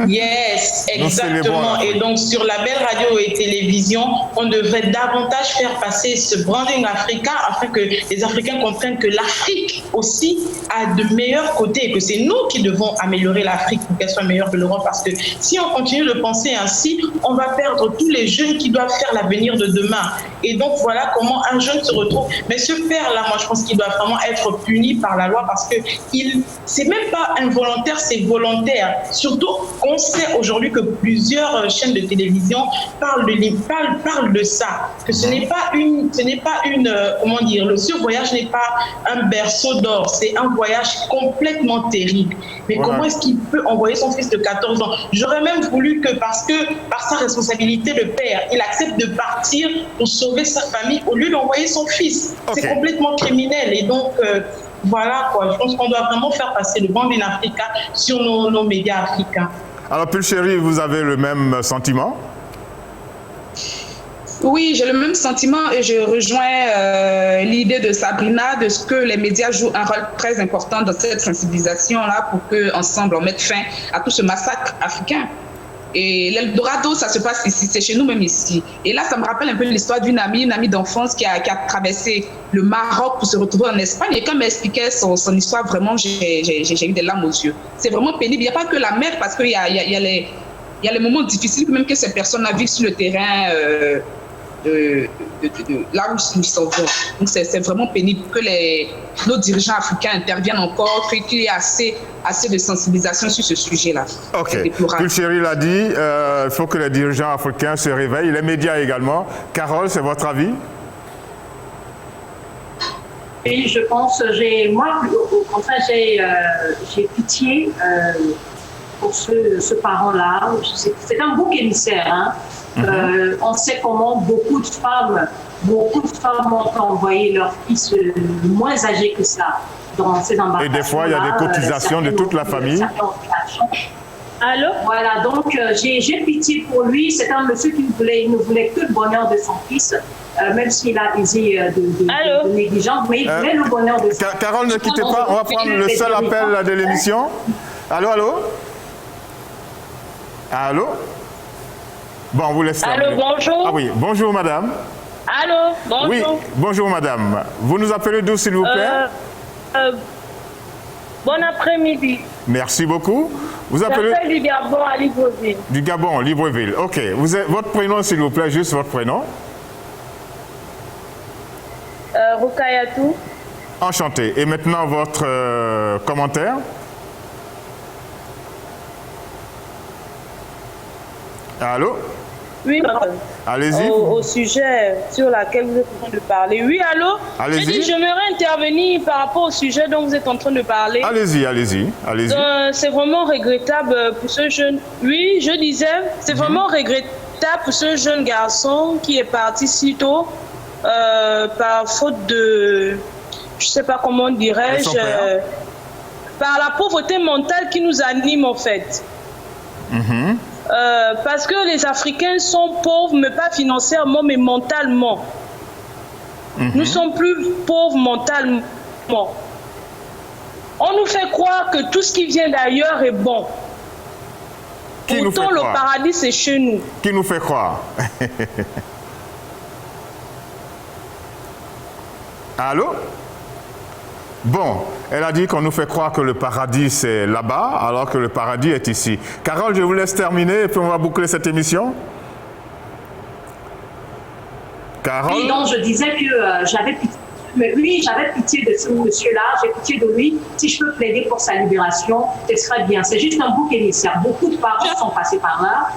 Yes, exactement. Et donc, sur la belle radio et télévision, on devrait davantage faire passer ce branding africain afin que les Africains comprennent que l'Afrique aussi a de meilleurs côtés et que c'est nous qui devons améliorer l'Afrique pour qu'elle soit meilleure que l'Europe. Parce que si on continue de penser ainsi, on va perdre tous les jeunes qui doivent faire l'avenir de demain. Et donc, voilà comment un jeune se retrouve. Mais ce père-là, moi, je pense qu'il doit vraiment être puni par la loi parce que c'est même pas involontaire, c'est volontaire. Surtout, on sait aujourd'hui que plusieurs chaînes de télévision parlent de ça, que ce n'est pas une comment dire, le voyage n'est pas un berceau d'or, c'est un voyage complètement terrible. Mais comment est-ce qu'il peut envoyer son fils de 14 ans? J'aurais même voulu que, parce que par sa responsabilité de père, il accepte de partir pour sauver sa famille au lieu d'envoyer son fils. C'est complètement criminel. Et donc, voilà quoi, je pense qu'on doit vraiment faire passer le Branding Africa sur nos médias africains. Alors, Pulchérie, vous avez le même sentiment? Oui, j'ai le même sentiment et je rejoins l'idée de Sabrina de ce que les médias jouent un rôle très important dans cette sensibilisation-là pour qu'ensemble on mette fin à tout ce massacre africain. Et l'Eldorado, ça se passe ici, c'est chez nous même ici. Et là, ça me rappelle un peu l'histoire d'une amie d'enfance qui a traversé le Maroc pour se retrouver en Espagne. Et quand elle m'expliquait son histoire, vraiment, j'ai eu des larmes aux yeux. C'est vraiment pénible. Il n'y a pas que la mer, parce qu'il y a les moments difficiles même que ces personnes vivent sur le terrain là où ils s'en vont. Donc c'est vraiment pénible que nos dirigeants africains interviennent encore, qu'il y ait assez de sensibilisation sur ce sujet-là. Ok, Pulchérie l'a dit, il faut que les dirigeants africains se réveillent, les médias également. Carole, c'est votre avis? Et je pense, moi, au contraire, j'ai pitié pour ce parent-là. C'est un bouc émissaire, hein. On sait comment beaucoup de femmes ont envoyé leurs fils moins âgés que ça dans ces embarcations. Et des fois, il y a des cotisations de toute la famille. Allô? Voilà, donc j'ai pitié pour lui. C'est un monsieur qui ne voulait que le bonheur de son fils, même s'il a usé de négligence, mais il voulait le bonheur de son fils. Carole, ne quittez pas, on va prendre le seul appel de l'émission. Allô? Allô? Bon, on vous laisse. Allô, bonjour. Ah oui, bonjour madame. Allô, bonjour. Oui, bonjour madame. Vous nous appelez d'où s'il vous plaît? Bon après-midi. Merci beaucoup. Vous appelez... J'appelle du Gabon à Libreville. Du Gabon, Libreville. OK. Votre prénom, s'il vous plaît, juste votre prénom. Rukayatou. Enchanté. Et maintenant, votre commentaire. Allô? Oui, allez-y. Au sujet sur lequel vous êtes en train de parler. Oui, allô? Allez-y. J'aimerais intervenir par rapport au sujet dont vous êtes en train de parler. Allez-y, allez-y, allez-y. C'est vraiment regrettable pour ce jeune... Oui, je disais, c'est vraiment regrettable pour ce jeune garçon qui est parti si tôt par faute de... Je ne sais pas comment dirais-je... par la pauvreté mentale qui nous anime, en fait. Parce que les Africains sont pauvres, mais pas financièrement, mais mentalement. Nous sommes plus pauvres mentalement. On nous fait croire que tout ce qui vient d'ailleurs est bon. Pourtant, le paradis, c'est chez nous. Qui nous fait croire? Allô? Bon, elle a dit qu'on nous fait croire que le paradis c'est là-bas, alors que le paradis est ici. Carole, je vous laisse terminer et puis on va boucler cette émission. Carole? Oui, donc je disais que j'avais pitié de ce monsieur-là, j'ai pitié de lui. Si je peux plaider pour sa libération, ce serait bien. C'est juste un bouc émissaire. Beaucoup de parents sont passés par là.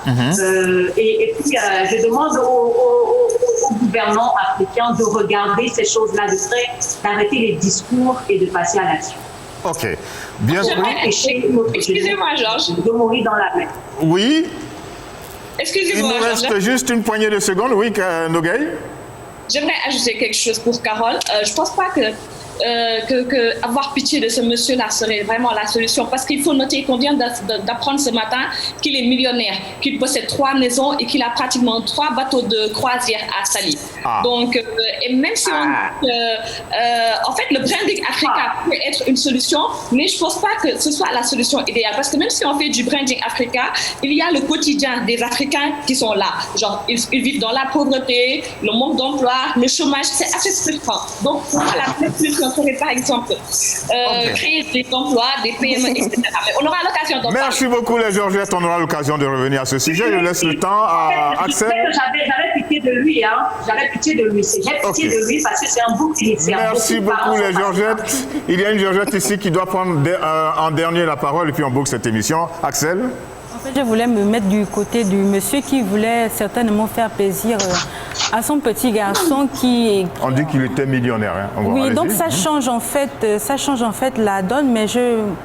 Et puis, je demande au gouvernement africain de regarder ces choses-là de près, d'arrêter les discours et de passer à l'action. OK. Bien sûr. Excusez-moi, Georges. De mourir dans la mer. Oui. Excusez-moi. Il nous reste juste une poignée de secondes. Oui, Nogueï. J'aimerais ajouter quelque chose pour Carole. Je ne pense pas que avoir pitié de ce monsieur-là serait vraiment la solution, parce qu'il faut noter qu'on vient d'apprendre ce matin qu'il est millionnaire, qu'il possède 3 maisons et qu'il a pratiquement 3 bateaux de croisière à Sali. Donc, et même si en fait, le branding Africa peut être une solution, mais je ne pense pas que ce soit la solution idéale, parce que même si on fait du branding Africa, il y a le quotidien des Africains qui sont là. Genre, ils vivent dans la pauvreté, le manque d'emploi, le chômage, c'est assez frustrant. Donc, la solution serait par exemple créer des emplois, des PME, etc. Mais on aura l'occasion d'en parler. Merci beaucoup les Georgettes, on aura l'occasion de revenir à ce sujet. Je laisse le temps à Axel. J'avais pitié de lui, hein. J'avais pitié de lui. J'ai pitié de lui parce que c'est un bouc émissaire. Merci beaucoup les Georgettes. Il y a une Georgette ici qui doit prendre en dernier la parole et puis on boucle cette émission. Axel? En fait, je voulais me mettre du côté du monsieur qui voulait certainement faire plaisir à son petit garçon qui... On dit qu'il était millionnaire. Hein. Oui, donc ça change en fait la donne, mais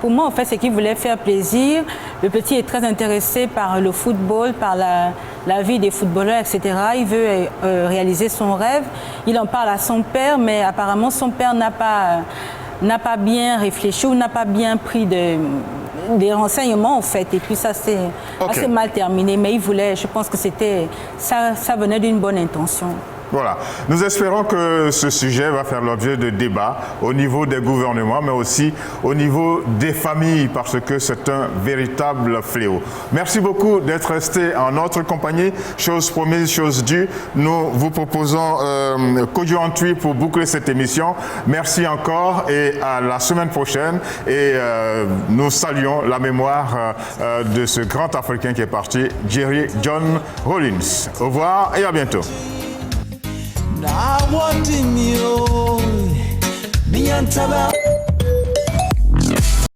pour moi, en fait, c'est qu'il voulait faire plaisir. Le petit est très intéressé par le football, par la vie des footballeurs, etc. Il veut réaliser son rêve. Il en parle à son père, mais apparemment, son père n'a pas bien réfléchi ou n'a pas bien pris des renseignements en fait, et puis ça c'est assez mal terminé, mais il voulait, je pense que ça venait d'une bonne intention. Voilà. Nous espérons que ce sujet va faire l'objet de débats au niveau des gouvernements, mais aussi au niveau des familles, parce que c'est un véritable fléau. Merci beaucoup d'être resté en notre compagnie. Chose promise, chose due. Nous vous proposons Kodjo Antwi pour boucler cette émission. Merci encore et à la semaine prochaine. Et nous saluons la mémoire de ce grand Africain qui est parti, Jerry John Rawlings. Au revoir et à bientôt. I want in you, me and Taba.